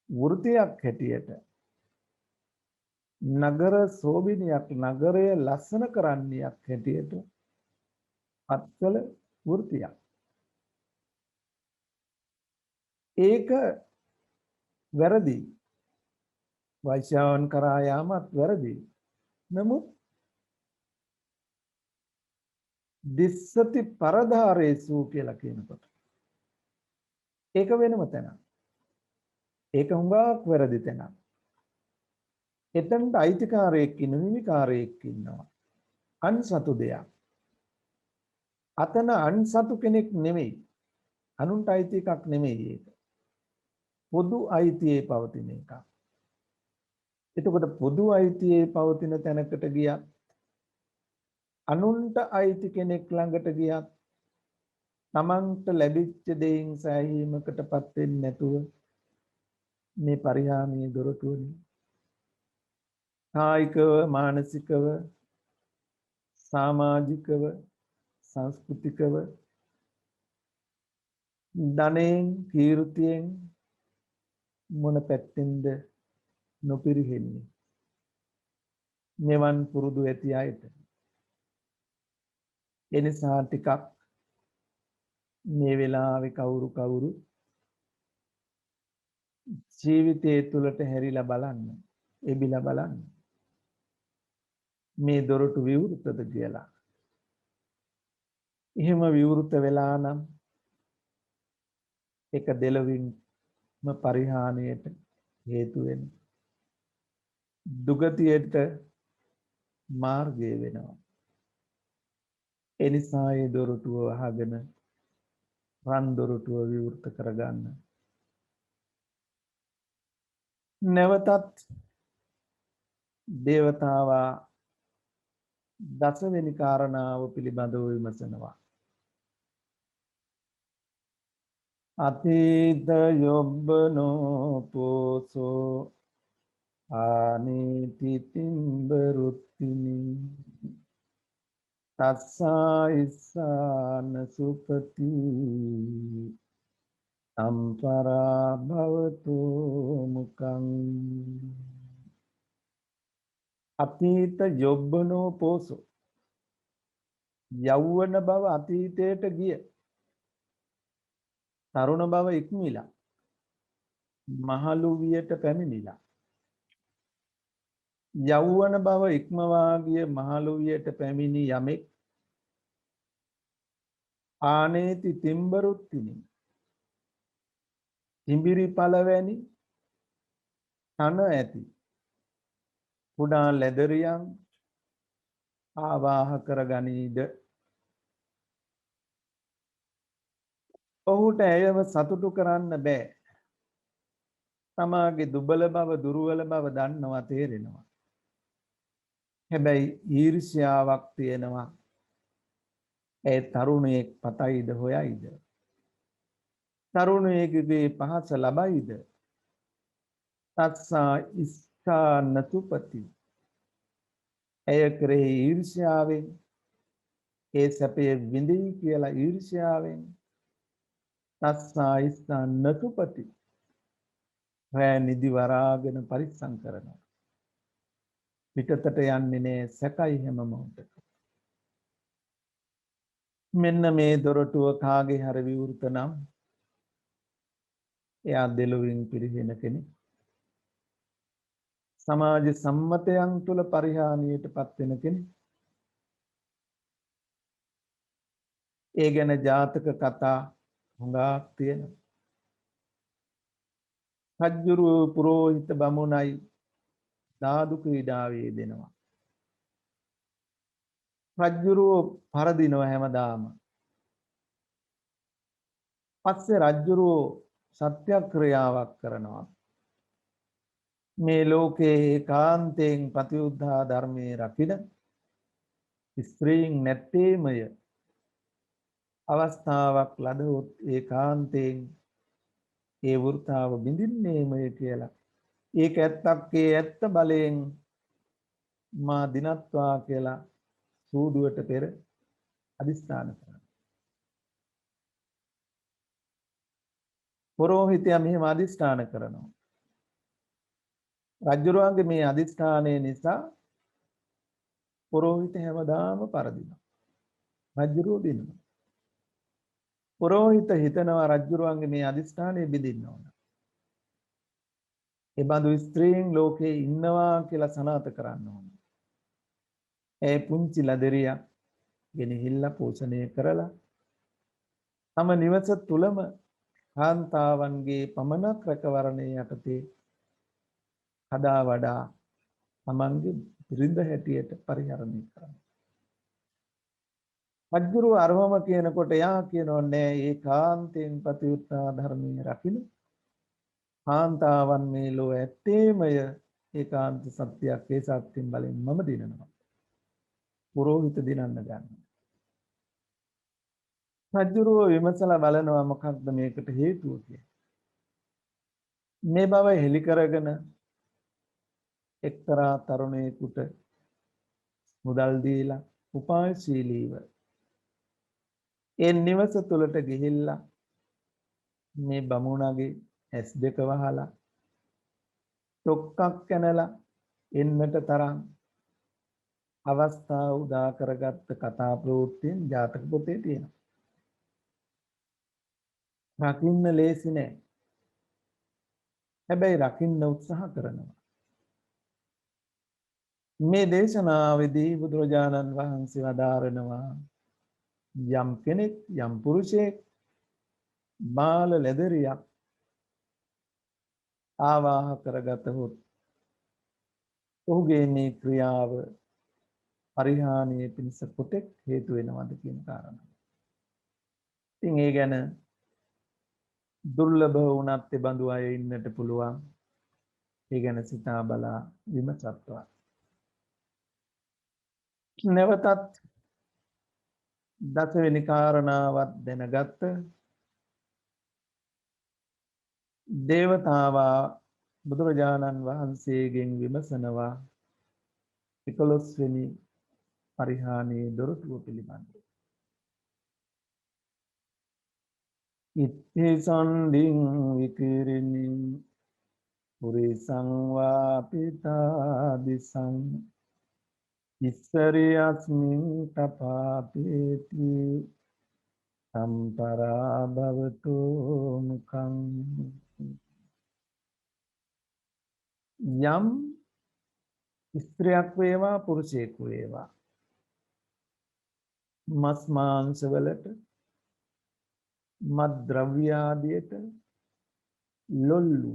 වෘතියක් හැටියට නගර සෝබිනියක් නගරය ලස්සන කරන්නියක් හැටියට අත්කල වෘතියක්. ඒක වැරදි. වෛශ්‍යාවන් කරා යාමත් වැරදි. නමුත් දිස්සති පරදාරේසු කියලා කියනකොට ඒක වෙනම තැනක්. ඒක හුඟක් වැරදි තැනක්. එතනට අයිතිකාරයෙක් ඉන්න හිමිකාරයෙක් ඉන්නවා. අන්සතු දෙයක්. අතන අන්සතු කෙනෙක් නෙමෙයි. අනුන්ට අයිති එකක් නෙමෙයි ඒක. පොදු අයිතියේ පවතින එකක්. එතකොට පොදු අයිතියේ පවතින තැනකට ගියත් අනුන්ට අයිති කෙනෙක් ළඟට ගියත් තමන්ට ලැබිච්ච දෙයින් සෑහීමකටපත් වෙන්නේ නැතුව මේ පරිහානියේ දොරටුවනේ කායිකව මානසිකව සමාජිකව සංස්කෘතිකව ධනෙන් කීර්තියෙන් මොන පැත්තෙන්ද නොපිරිහෙන්නේ මෙවන් පුරුදු ඇති අයට. එනිසා ටිකක් මේ වෙලාවේ කවුරු ජීවිතයේ තුලට හැරිලා බලන්න, එබිලා බලන්න. මේ දොරටු විවෘතද කියලා. එහෙම විවෘත වෙලා නම් ඒක දෙලොවින්ම පරිහානියට හේතු වෙන දුගතියට මාර්ගය වෙනවා. එනිසා ඒ දොරටුව වහගෙන රන් දොරටුව විවෘත කරගන්න. නැවතත් දේවතාවා දසවෙනි කාරණාව පිළිබඳව විමසනවා. අතීත යොබ්බනෝ පෝසෝ ආනීති තිම්බරුත්තිනි තස්සා ඉස්සාන සුපති අම්පරා භවතු මුකං. අතීත යොබ්බනෝ පෝසෝ යෞවන බව අතීතයට ගිය තරුණ බව ඉක්මීලා මහලු වියට පැමිණිලා යෞවන බව ඉක්මවා ගිය මහලු වියට පැමිණි යමෙක් ආනේති තිම්බරුත්තිනි තිඹිරි පළවැනි තන ඇති කුඩා ලැදරියන් ආවාහ කරගනීද ඔහුට ඇයව සතුටු කරන්න බෑ. තමාගේ දුබල බව දුර්වල බව දන්නවා තේරෙනවා. හැබැයි ඊර්ෂ්‍යාවක් තියෙනවා. ඒ තරුණයෙක් පතයිද හොයයිද? තරුණයෙකුගේ පහස ලබයිද? තත්සා ඉස්ථානතුපති. ඇය කෙරෙහි ඊර්ෂ්‍යාවෙන් ඒ සැපේ විඳියි කියලා ඊර්ෂ්‍යාවෙන් තස්සා ඉස්ථානතුපති. රැ නිදි වරාගෙන පරිස්සම් කරනවා. පිටතට යන්නේ නෑ සැකයි හැම මොහොතක. මෙන්න මේ දොරටුව කාගේ හරි විවෘත නම් එයා දෙලොවින් පිරිහෙන කෙනෙක්. සමාජ සම්මතයන් තුල පරිහානියටපත් වෙන කෙනෙක්. ඒ ගැන ජාතක කතා හුඟක් තියෙනවා. රජ්ජුරුව පුරෝහිත බමුණයි දාදු ක්‍රීඩාවේ දෙනවා. රජ්ජුරුව පරදිනවා හැමදාම. පස්සේ රජුරෝ සත්‍යක්‍රියාවක් කරනවා. මේ ලෝකේ ඒකාන්තයෙන් ප්‍රතිඋද්ධා ධර්මයේ රකින ස්ත්‍රීන් නැත්තේමය අවස්ථාවක් ලදවොත් ඒකාන්තයෙන් ඒ වෘතාව බිඳින්නේමය කියලා. ඒක ඇත්තක් ඒ ඇත්ත බලයෙන් මා දිනත්වා කියලා සූදුවට පෙර අදිස්ථාන කරනවා. පොරෝහිතයා මෙහෙම අදිස්ථාන කරනවා. රජුරුවන්ගේ මේ අදිස්ථානය නිසා පොරෝහිත හැමදාම පරදිනවා. රජුරුව බින්නවා. පොරෝහිත හිතනවා රජුරුවන්ගේ මේ අදිස්ථානය බිඳින්න ඕන. ඒ බඳු ස්ත්‍රීන් ලෝකේ ඉන්නවා කියලා සනාථ කරන්න ඕන. ඒ පුංචි ලදරියක් ගෙනහිල්ලා පෝෂණය කරලා තම නිවස තුලම කාන්තාවන්ගේ පමණක් රැකවරණය යටතේ හදා වඩා තමන්ගේ බිරිඳ හැටියට පරිහරණය කරනවා. රජුරුව අරවම කියනකොට යා කියනෝ නෑ ඒකාන්තයෙන් ප්‍රතිඋත්ථාන ධර්මයේ රකින්න කාන්තාවන් මේ ලෝ ඇත්තේමය ඒකාන්ත සත්‍යයක් ඒ සත්‍යයෙන් බලෙන් මම දිනනවා. පුරෝහිත දිනන්න ගන්න. රජුරුව විමසලා බලනවා මොකක්ද මේකට හේතුව කියලා. මේ බව හෙලි කරගෙන එක්තරා තරුණයෙකුට මුදල් දීලා උපායශීලීව ඒ නිවස තුලට ගිහිල්ලා මේ බමුණගේ ඇස් දෙක වහලා ඩොක්කක් කනලා එන්නට තරම් අවස්ථාව උදා කරගත්ත කතා ප්‍රවෘත්තියෙන් ජාතක පොතේ තියෙනවා. රකින්න ලේසි නෑ. හැබැයි රකින්න උත්සාහ කරනවා. මේ දේශනාවේදී බුදුරජාණන් වහන්සේ වදාරනවා යම් කෙනෙක් යම් පුරුෂයෙක් බාල ලැදරියක් ආවාහ කරගතහොත් ඔහුගේ මේ ක්‍රියාව පරිහානිය පිණිස කොතෙක් හේතු වෙනවද කියන කාරණා. ඉතින් ඒ ගැන දුර්ලභ වුණත් ඒ බඳු අය ඉන්නට පුළුවන්. ඒ ගැන සිතා බලා විමසත්වා. නැවතත් දසවෙනි කාරණාවත් දැනගත්ත දේවතාවා බුදුරජාණන් වහන්සේගෙන් විමසනවා 11 වෙනි පරිහානියේ දොරටුව පිළිබඳව. ඉත්ථි සම්ඩින් විකිරිනින් පුරිසං වාපිතා දිසං ඉස්සරියස්මින් තපාපේති සම්පරා භවතු මුඛං. යම් ස්ත්‍රියක් වේවා පුරුෂයෙක් වේවා මස් මාංශ වලට මත් ද්‍රව්‍ය ආදියට ලොල්ලු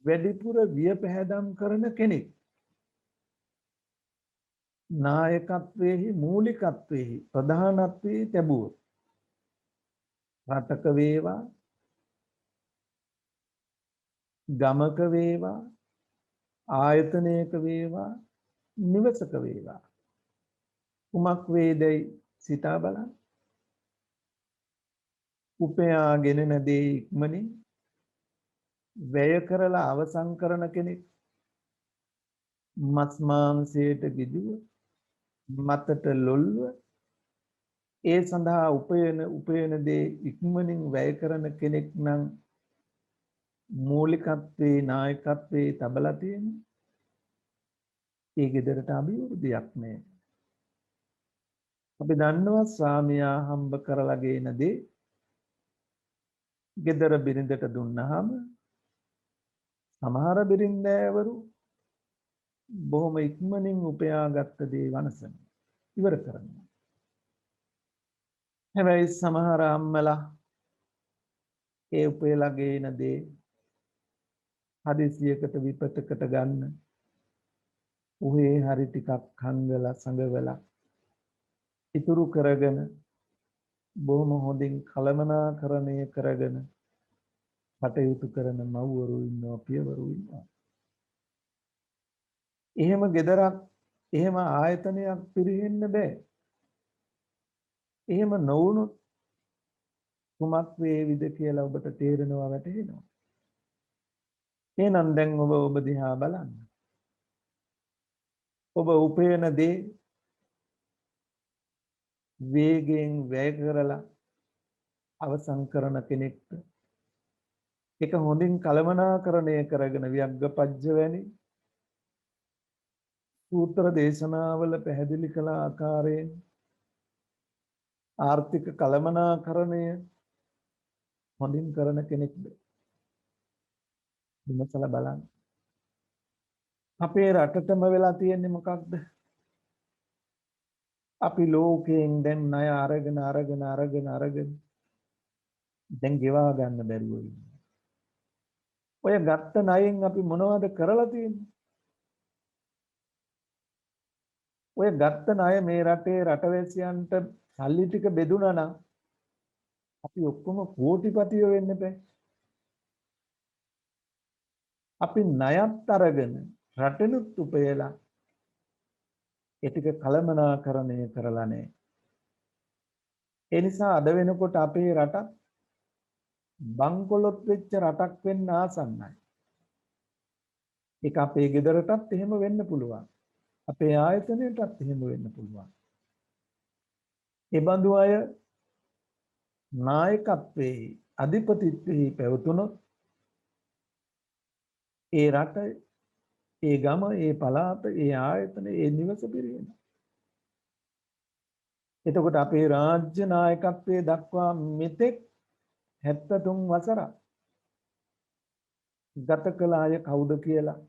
වැඩිපුර වියපැහැදම් කරන කෙනෙක් නායකත්වයේහි මූලිකත්වයේහි ප්‍රධානත්වයේ තිබුවොත් රටක වේවා ගමක වේවා ආයතනයක වේවා නිවසක වේවා කුමක් වේදයි සිතා බලන්න. උපයාගෙන නැදේ ඉක්මනින් වැය කරලා අවසන් කරන කෙනෙක් මස් මාංශයට ගිදුව මතට ලොල්ව ඒ සඳහා උපයන දේ ඉක්මනින් වැය කරන කෙනෙක් නම් මූලිකත්වයේ නායකත්වයේ තබලා තියෙන්නේ. ඒ ගෙදරට අභිවෘද්ධියක් නෑ. අපි දන්නවා ස්වාමියා හම්බ කරලා ගේන දේ ගෙදර බිරිඳට දුන්නාම සමහර බිරින්දෑවරු බොහොම ඉක්මනින් උපයාගත්ත දේ වනසන ඉවර කරනවා. හැබැයි සමහර අම්මලා ඒ උපයලා ගේන දේ හදිසියකට විපතකට ගන්න උහේ හරි ටිකක් හංගලා සංගවලා ඉතුරු කරගෙන බොහොම හොඳින් කළමනාකරණය කරගෙන කටයුතු කරන මව්වරු ඉන්නවා පියවරු ඉන්නවා. එහෙම gedarak එහෙම ආයතනයක් පිරෙන්න බෑ. එහෙම නොවුනොත් කුමක් වේවිද කියලා ඔබට තේරෙනවා වැටහෙනවා. එහෙනම් දැන් ඔබ දිහා බලන්න. ඔබ උපයන දේ වේගයෙන් වැය කරලා අවසන් කරන කෙනෙක්ට ඒක හොඳින් කළමනාකරණය කරගෙන වියග්ගපජ්ජ වැනි සූත්‍ර දේශනාවල පැහැදිලි කළ ආකාරයෙන් ආර්ථික කළමනාකරණය හොඳින් කරන කෙනෙක්ද විමසලා බලන්න. අපේ රටටම වෙලා තියෙන්නේ මොකක්ද? අපි ලෝකයෙන් දැන් ණය අරගෙන දැන් ගෙවා ගන්න බැරුව ඉන්නවා. ඔය ගත්ත ණයෙන් අපි මොනවද කරලා තියෙන්නේ? ඔය ගත්ත ණය මේ රටේ රටවැසියන්ට සල්ලි ටික බෙදුනා නම් අපි ඔක්කොම කෝටිපතියෝ වෙන්න බෑ. අපි ණයත් අරගෙන රටෙනුත් උපයලා ඒ ටික කළමනාකරණය කරලා නැහැ. ඒ නිසා අද වෙනකොට අපේ රට බංකොලොත් වෙච්ච රටක් වෙන්න ආසන්නයි. ඒක අපේ ගෙදරටත් එහෙම වෙන්න පුළුවන්. අපේ ආයතනයටත් එහෙම වෙන්න පුළුවන්. ඒ බඳු අය නායකත්වයේ අධිපතිත්වයේ පැවතුනොත් ඒ රට, ඒ ගම, ඒ පළාත, ඒ ආයතන, ඒ නිවස පිරියෙනවා. එතකොට අපේ රාජ්‍ය නායකත්වයේ දක්වා මෙතෙක් 73 වසරක් ගත කළ අය කවුද කියලා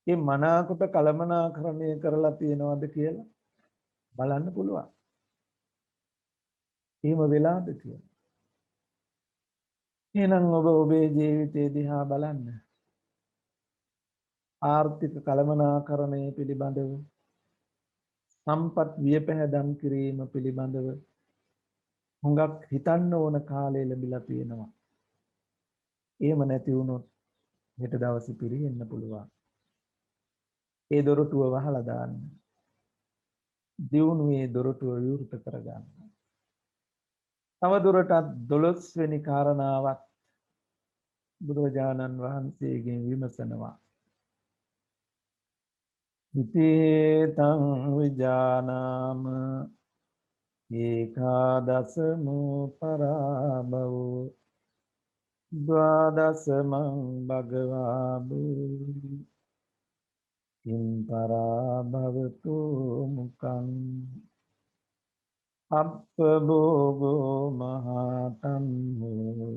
මේ මනාකොට කළමනාකරණය කරලා තියෙනවද කියලා බලන්න පුළුවන්. එහෙම වෙලාද කියලා. එහෙනම් ඔබ ඔබේ ජීවිතය දිහා බලන්න. ආර්ථික කළමනාකරණය පිළිබඳව සම්පත් වියපැහැදම් කිරීම පිළිබඳව හුඟක් හිතන්න ඕන කාලය ලැබිලා තියෙනවා. එහෙම නැති වුණොත් හෙට දවසේ පිරෙන්න පුළුවන්. ඒ දොරටුව වහලා දාන්න. දියුණුවේ දොරටුව විවෘත කරගන්න. තව දුරටත් 12 වෙනි කාරණාවත් බුදුරජාණන් වහන්සේගෙන් විමසනවා. ඉතේතං විජානාම ඒකාදසමෝ පරාභවෝ ද්වාදසමං භගවා බුද්ධි කිම් පරාභවතු මුකං අප්පභෝගෝ මහතම්මෝ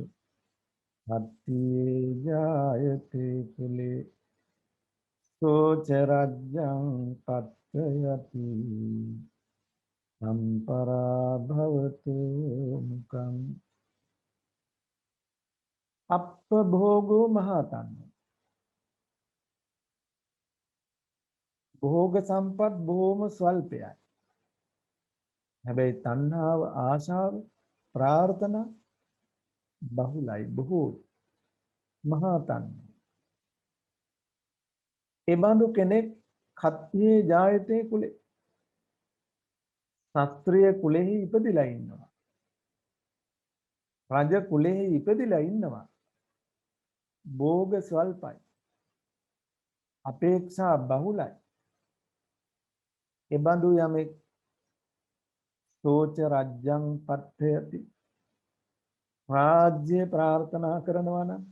අත්ථේ ජායතේ කුලේ සෝච රජ්ජං පත්තයති සම්පරාභවතු මුකං අප්පභෝගෝ මහතම්මෝ භෝග සම්පත් බොහොම ස්වල්පයයි. හැබැයි තණ්හාව, ආශාව, ප්‍රාර්ථනා බහුලයි, බොහෝ මහා තණ්හා. ඒ බඳු කෙනෙක් කත්තියේ ජායතේ කුලේ ශාස්ත්‍රීය කුලෙහි ඉපදිලා ඉන්නවා. රජ කුලෙහි ඉපදිලා ඉන්නවා. භෝග ස්වල්පයි. අපේක්ෂා බහුලයි. ඒ බඳු යමෙක් සෝච රජ්ජං පත්තයති රාජ්‍ය ප්‍රාර්ථනා කරනවා නම්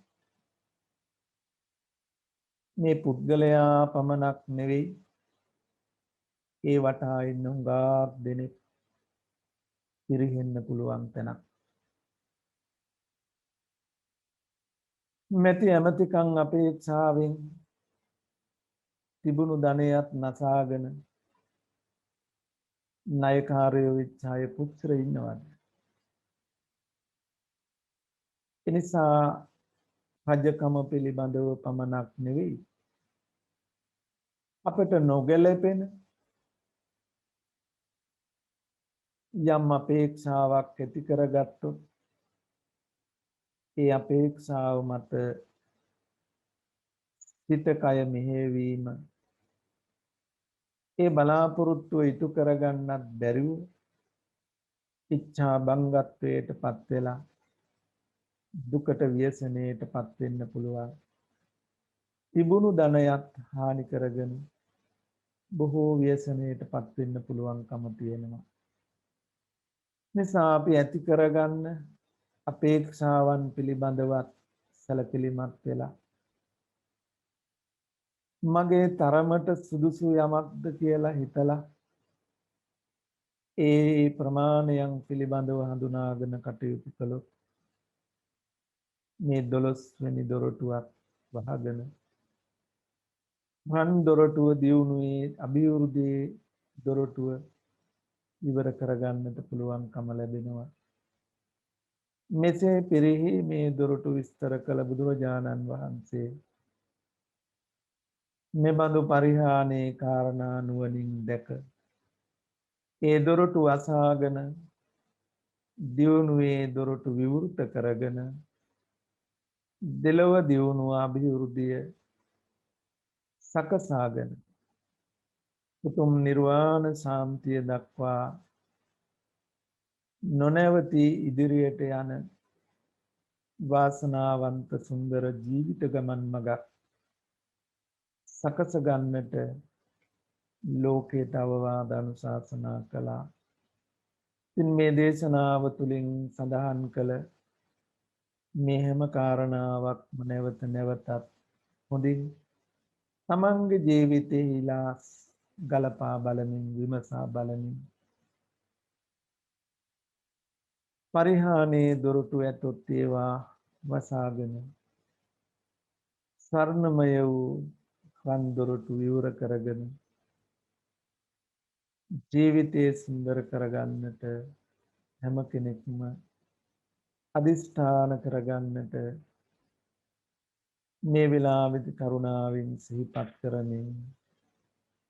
මේ පුද්ගලයා පමණක් නෙවෙයි ඒ වටා ඉන්න උඟාක් දෙනෙක් පිරිහෙන්න පුළුවන් තැනක්. මෙති ඇමතිකම් අපේක්ෂාවෙන් තිබුණු ධනයත් නසාගෙන ණයකාරයෝ වෙච්ච අය පුත්‍ර ඉන්නවද? එනිසා රජකම පිළිබඳව පමණක් නෙවෙයි අපට නොගැලපෙන යම් අපේක්ෂාවක් ඇති කරගත්තොත් ඒ අපේක්ෂාව මත සිත කය මෙහෙවීම ඒ බලාපොරොත්තුව ඉටු කරගන්නත් බැරිව ඉච්ඡා බංගත්වයට පත් වෙලා දුකට ව්‍යසනයට පත් වෙන්න පුළුවන්. තිබුණු ධනයත් හානි කරගෙන බොහෝ ව්‍යසනයට පත් වෙන්න පුළුවන්කම තියෙනවා. නිසා අපි ඇති කරගන්න අපේක්ෂාවන් පිළිබඳවත් සැලකිලිමත් වෙලා මගේ තරමට සුදුසු යමක්ද කියලා හිතලා ඒ ප්‍රමාණයන් පිළිබඳව හඳුනාගෙන කටයුතු කළොත් මේ 12 වෙනි දොරටුවත් වහගෙන රන් දොරටුව දියුණුවේ අභිවෘද්ධියේ දොරටුව ඉවර කරගන්නට පුළුවන්කම ලැබෙනවා. මෙසේ පෙරෙහි මේ දොරටු විස්තර කළ බුදුරජාණන් වහන්සේ මෙබඳු පරිහානේ කාරණා නුවණින් දැක ඒ දොරටු අසාගෙන දියුණුවේ දොරටු විවෘත කරගෙන දෙලොව දියුණුව අභිවෘද්ධිය සකසාගෙන උතුම් නිර්වාණ සාන්තිය දක්වා නොනැවති ඉදිරියට යන වාසනාවන්ත සුන්දර ජීවිත ගමන් මඟ සකස ගන්නට ලෝකයට අවවාද අනුශාසනා කළා. ඉතින් මේ දේශනාව තුළින් සඳහන් කළ මේ හැම කාරණාවක්ම නැවත නැවතත් හොඳින් තමන්ගේ ජීවිතේහිලා ගලපා බලමින් විමසා බලමින් පරිහානේ දොරටු ඇතොත් ඒවා වසාගෙන ස්වර්ණමය වූ රන් දොරටු විවර කරගෙන ජීවිතේ සුන්දර කරගන්නට හැම කෙනෙක්ම අදිෂ්ඨාන කරගන්නට මේ වෙලාවෙදි කරුණාවෙන් සිහිපත් කරමින්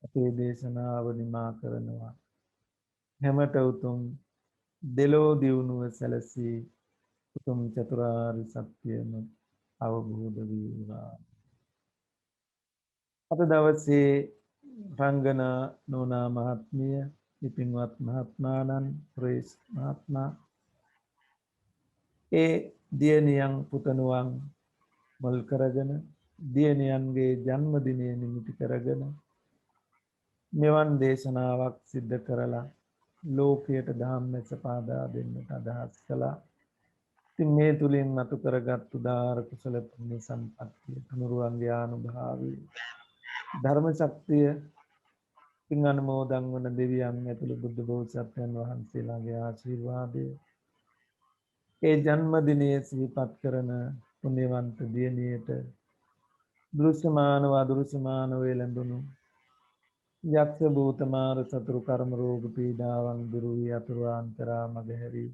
අපේ දේශනාව නිමා කරනවා. හැමත උතුම් දෙලෝ දියුණුව සැලසී උතුම් චතුරාර්ය සත්‍යම අවබෝධ වේවා. අද දවසේ රංගනා නෝනා මහත්මිය, ඉතින්වත් මහත්මාණන්, ප්‍රේස් මහත්මයා ඒ දියණියන් පුතණුවන් මුල් කරගෙන දියණියන්ගේ ජන්මදිනය නිමිති කරගෙන මෙවන් දේශනාවක් සිද්ධ කරලා ලෝකයට ධම්මස පාදා දෙන්නට අදහස් කළා. ඉතින් මේ තුලින් මතු කරගත් උදාාර කුසල පුණ්‍ය සම්පත්තිය තුනුරුවන්ගේ ආනුභාවය ධර්ම ශක්තිය පින් අනුමෝදන් වන දෙවියන් ඇතුළු බුද්ධ බෝසත්යන් වහන්සේලාගේ ආශිර්වාදය ඒ ජන්මදිනයේ සිහිපත් කරන පුණ්‍යවන්ත දියණියට දෘශ්‍යමානව අදෘශ්‍යමානව එළඹුණු යක්ෂ භූත මාර සතුරු කර්ම රෝග පීඩාවන් දුරු වී අතුරුාන්තරා මගහැරි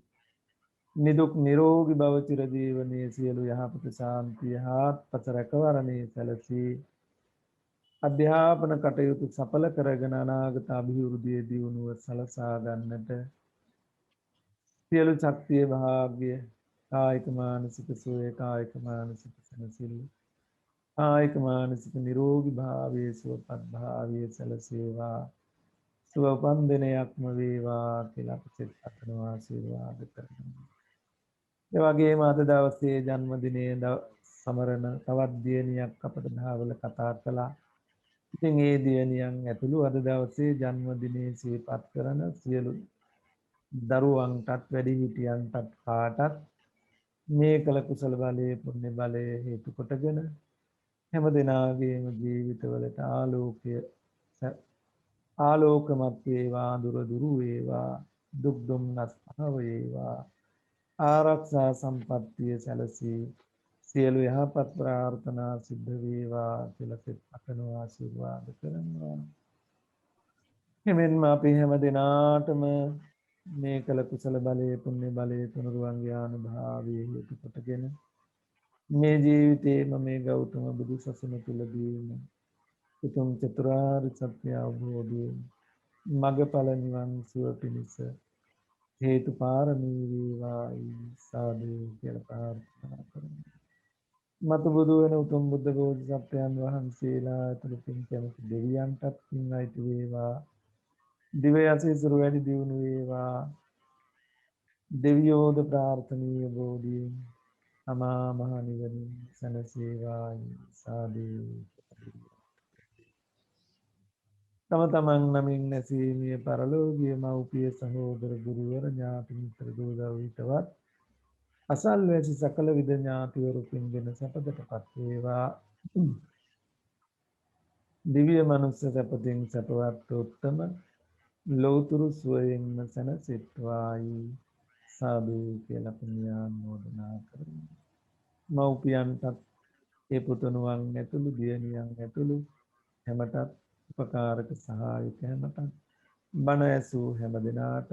නිදුක් නිරෝගී භව චිරජීවනයේ සියලු යහපත ශාන්තිය හාත්පස රැකවරණේ සැලසී අධ්‍යාපන කටයුතු සඵල කරගෙන අනාගත අභිවෘද්ධිය දියුණුව සලසා ගන්නට සියලු ශක්තිය භාග්‍ය කායික මානසික සුවය කායික මානසික සැනසෙල්ල කායික මානසික නිරෝගී භාවයේ සුවපත් භාවයේ සැලසේවා සුව උපන්දිනයක්ම වේවා කියලා අපිට අතනවා ආශිර්වාද කරනවා. ඒ වගේම අද දවසේ ජන්මදිනයේ සමරන තවත් දියණියක් අපට දහවල කතා කළා. ඉතින් ඒ දියණියන් ඇතුළු අද දවසේ ජන්මදිනයේ සිහිපත් කරන සියලු දරුවන්ටත් වැඩිහිටියන්ටත් කාටත් මේ කළ කුසල බලයේ පුණ්‍ය බලයේ හේතු කොටගෙන හැම දිනාගේම ජීවිතවලට ආලෝකමත් වේවා, දුර දුරු වේවා, දුක් දුම්නස් අහව වේවා, ආරක්ෂා සම්පත්තිය සැලසී සියලු යහපත් ප්‍රාර්ථනා සිද්ධ වේවා කියලා සිත අකනවා ආශිර්වාද කරනවා. එමෙන්ම අපි හැම දිනාටම මේ කළ කුසල බලයේ පුණ්‍ය බලයේ තුනුරුවන්ගේ ආනුභාවයේ හේතු කොටගෙන මේ ජීවිතේම මේ ගෞතම බුදු සසුන තුලදීම උතුම් චතුරාර්ය සත්‍ය අවබෝධයෙන් මගඵල නිවන් සුව පිණිස හේතු පාරමී වේවායි සාදු කියලා ප්‍රාර්ථනා කරමු. මතු බුදු වෙන උතුම් බුද්ධ බෝධිසත්වයන් වහන්සේලා ඇතුළු පින් කැමති දෙවියන්ටත් පින් අයිති වේවා. දිව්‍ය ආශිර්වාද වැඩි දියුණු වේවා. දෙවියෝද ප්‍රාර්ථනීය බෝධියෙන් අමා මහ නිවනින් සැනසේවායි සාදු. තම තමන් නමින් නැසීමේ පරලෝකීය මව්පිය සහෝදර ගුරුවර ඥාති මිත්‍ර දූ දරුවිතවත් අසල්වැසි සකල විද ඥාතිවරු පින්ගෙන සැපදටපත් වේවා. දිව්‍ය මනුස්ස සැපතින් සැපවත් උත්තම ලෞතුරු සුවයෙන්ම සැනසෙත්වායි සාදු කියලා පුණ්‍යානුමෝදනා කරමු. මව්පියන්ටත් ඒ පුතුණුවන් ඇතුළු දියණියන් ඇතුළු හැමටත් උපකාරක සහායක හැමටත් බණ ඇසූ හැම දෙනාටත්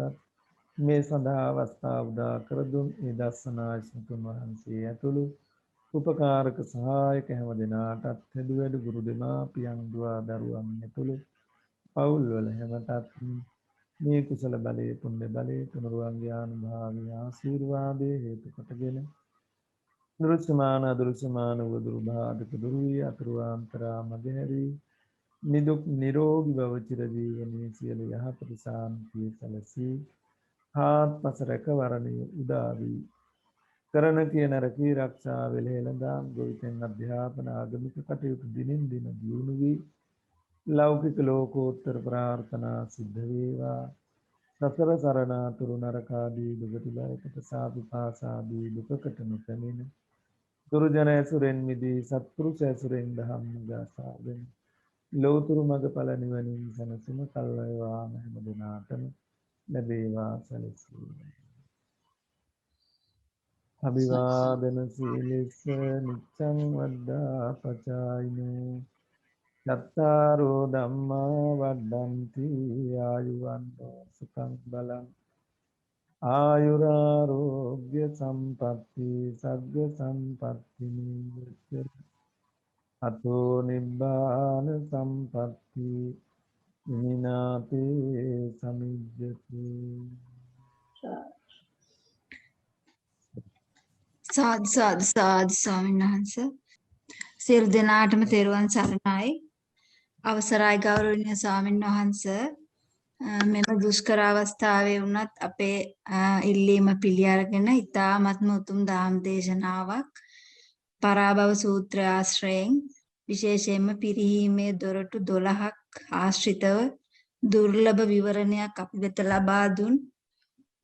මේ සඳහා අවස්ථාව උදා කර දුන් ඒ දස්සනායසතුන් වහන්සේ ඇතුළු උපකාරක සහායක හැම දෙනාටත් හැදුවැඩු ගුරු දෙමාපියන් දුවා දරුවන් ඇතුළු පවුල්වල හැමටත් මේ කුසල බලයේ පුණ්‍ය බලයේ තුනුරුවන්ගේ ආනුභාවී ආශිර්වාදයේ හේතු කොටගෙන දෘශ්‍යමාන අදෘශ්‍යමාන වූ දුර්භාගක දුරු වී අතුරුාන්තරා මගහැරී නිදුක් නිරෝගී භව චිර ජීවනයේ සියලු යහපත සාන්තිය සැලසී හාත්පස රැකවරණය උදා වී කරන කියන රැකී ආරක්ෂා වෙලෙලඳාම් ගොවිතැන් අධ්‍යාපන ආගමික කටයුතු දිනින් දින දියුණු වී ලෞකික ලෝකෝත්තර ප්‍රාර්ථනා සිද්ධ වේවා. සතර සරණ අතුරු නරකාදී දුගතිලයකට සාපිපාසාදී දුකකට නොපැමිණ දුර්ජන ඇසුරෙන් මිදී සත්පුරුෂ ඇසුරෙන් දහම් ගාසාවෙන් ලෞතුරු මඟඵල නිවනින් සැනසීම කල්වේවාම හැම දිනාටම ලැබේවා සැලසී. අභිවාදන සීලස්ස නිච්ඡං වද්දා පචායිනෝ චත්තාරෝ ධම්මා වද්දන්ති ආයුවන්තෝ සුඛං බලං ආයුරාෝග්‍ය සම්පatti සග්ග සම්පatti නිච්ඡති අතෝ නිබ්බාන සම්පatti විනාතේ සමිජ්ජති. සාදු සාදු සාදු ස්වාමීන් වහන්සේ සියලු දෙනාටම තෙරුවන් සරණයි. අවසරයි ගෞරවනීය ස්වාමීන් වහන්සේ, මෙම දුෂ්කර අවස්ථාවේ වුණත් අපේ ඉල්ලීම පිළි අරගෙන ඉතාමත්ම උතුම් ධම් දේශනාවක් පරාභව සූත්‍රය ආශ්‍රයෙන් විශේෂයෙන්ම පිරිහීමේ දොරටු 12ක් ආශ්‍රිතව දුර්ලභ විවරණයක් අපි වෙත ලබා දුන්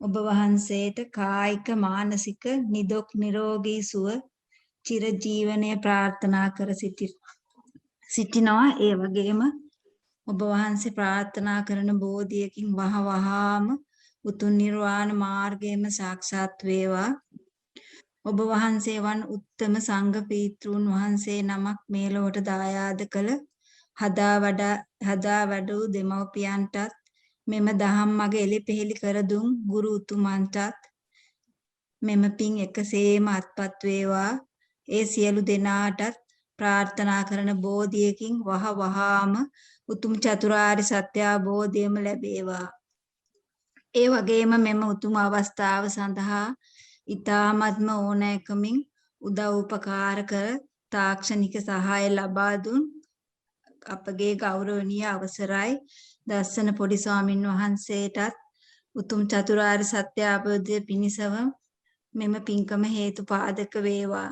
ඔබ වහන්සේට කායික මානසික නිදොක් නිරෝගී සුව චිර ජීවනය ප්‍රාර්ථනා කර සිටිනවා. ඒ වගේම ඔබ වහන්සේ ප්‍රාර්ථනා කරන බෝධියකින් වහවහාම උතුම් නිර්වාණ මාර්ගයේම සාක්ෂාත් වේවා. ඔබ වහන්සේ වන් උත්තම සංඝ පීත්‍රුන් වහන්සේ නමක් මේ ලොවට දායාද කළ හදා වඩූ දෙමව්පියන්ටත් මෙම දහම් මඟ එළිපෙහෙළි කර දුන් ගුරු උතුමන්ටත් මෙම පින් එකසේම අත්පත් වේවා. ඒ සියලු දෙනාටත් ප්‍රාර්ථනා කරන බෝධියකින් වහවහාම උතුම් චතුරාර්ය සත්‍ය අවබෝධයම ලැබේවා. ඒ වගේම මෙම උතුම් අවස්ථාව සඳහා ඊ타ත්ම ඕනෑකමින් උදව් උපකාර කර තාක්ෂණික සහාය ලබා දුන් අපගේ ගෞරවනීය අවසරයි දස්සන පොඩි ස්වාමින් වහන්සේටත් උතුම් චතුරාර්ය සත්‍ය අවබෝධය පිණිසම මෙම පින්කම හේතු පාදක වේවා.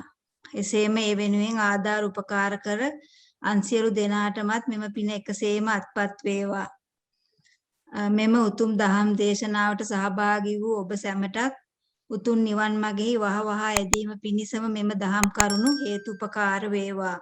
එසේම ඒ වෙනුවෙන් ආධාර උපකාර කර අන්සියලු දෙනාටමත් මෙම පින එකසේම අත්පත් වේවා. මෙම උතුම් දහම් දේශනාවට සහභාගී වූ ඔබ සැමටත් උතුම් නිවන් මගෙහි වහවහ ඇදීම පිණිසම මෙම දහම් කරුණු හේතු උපකාර වේවා.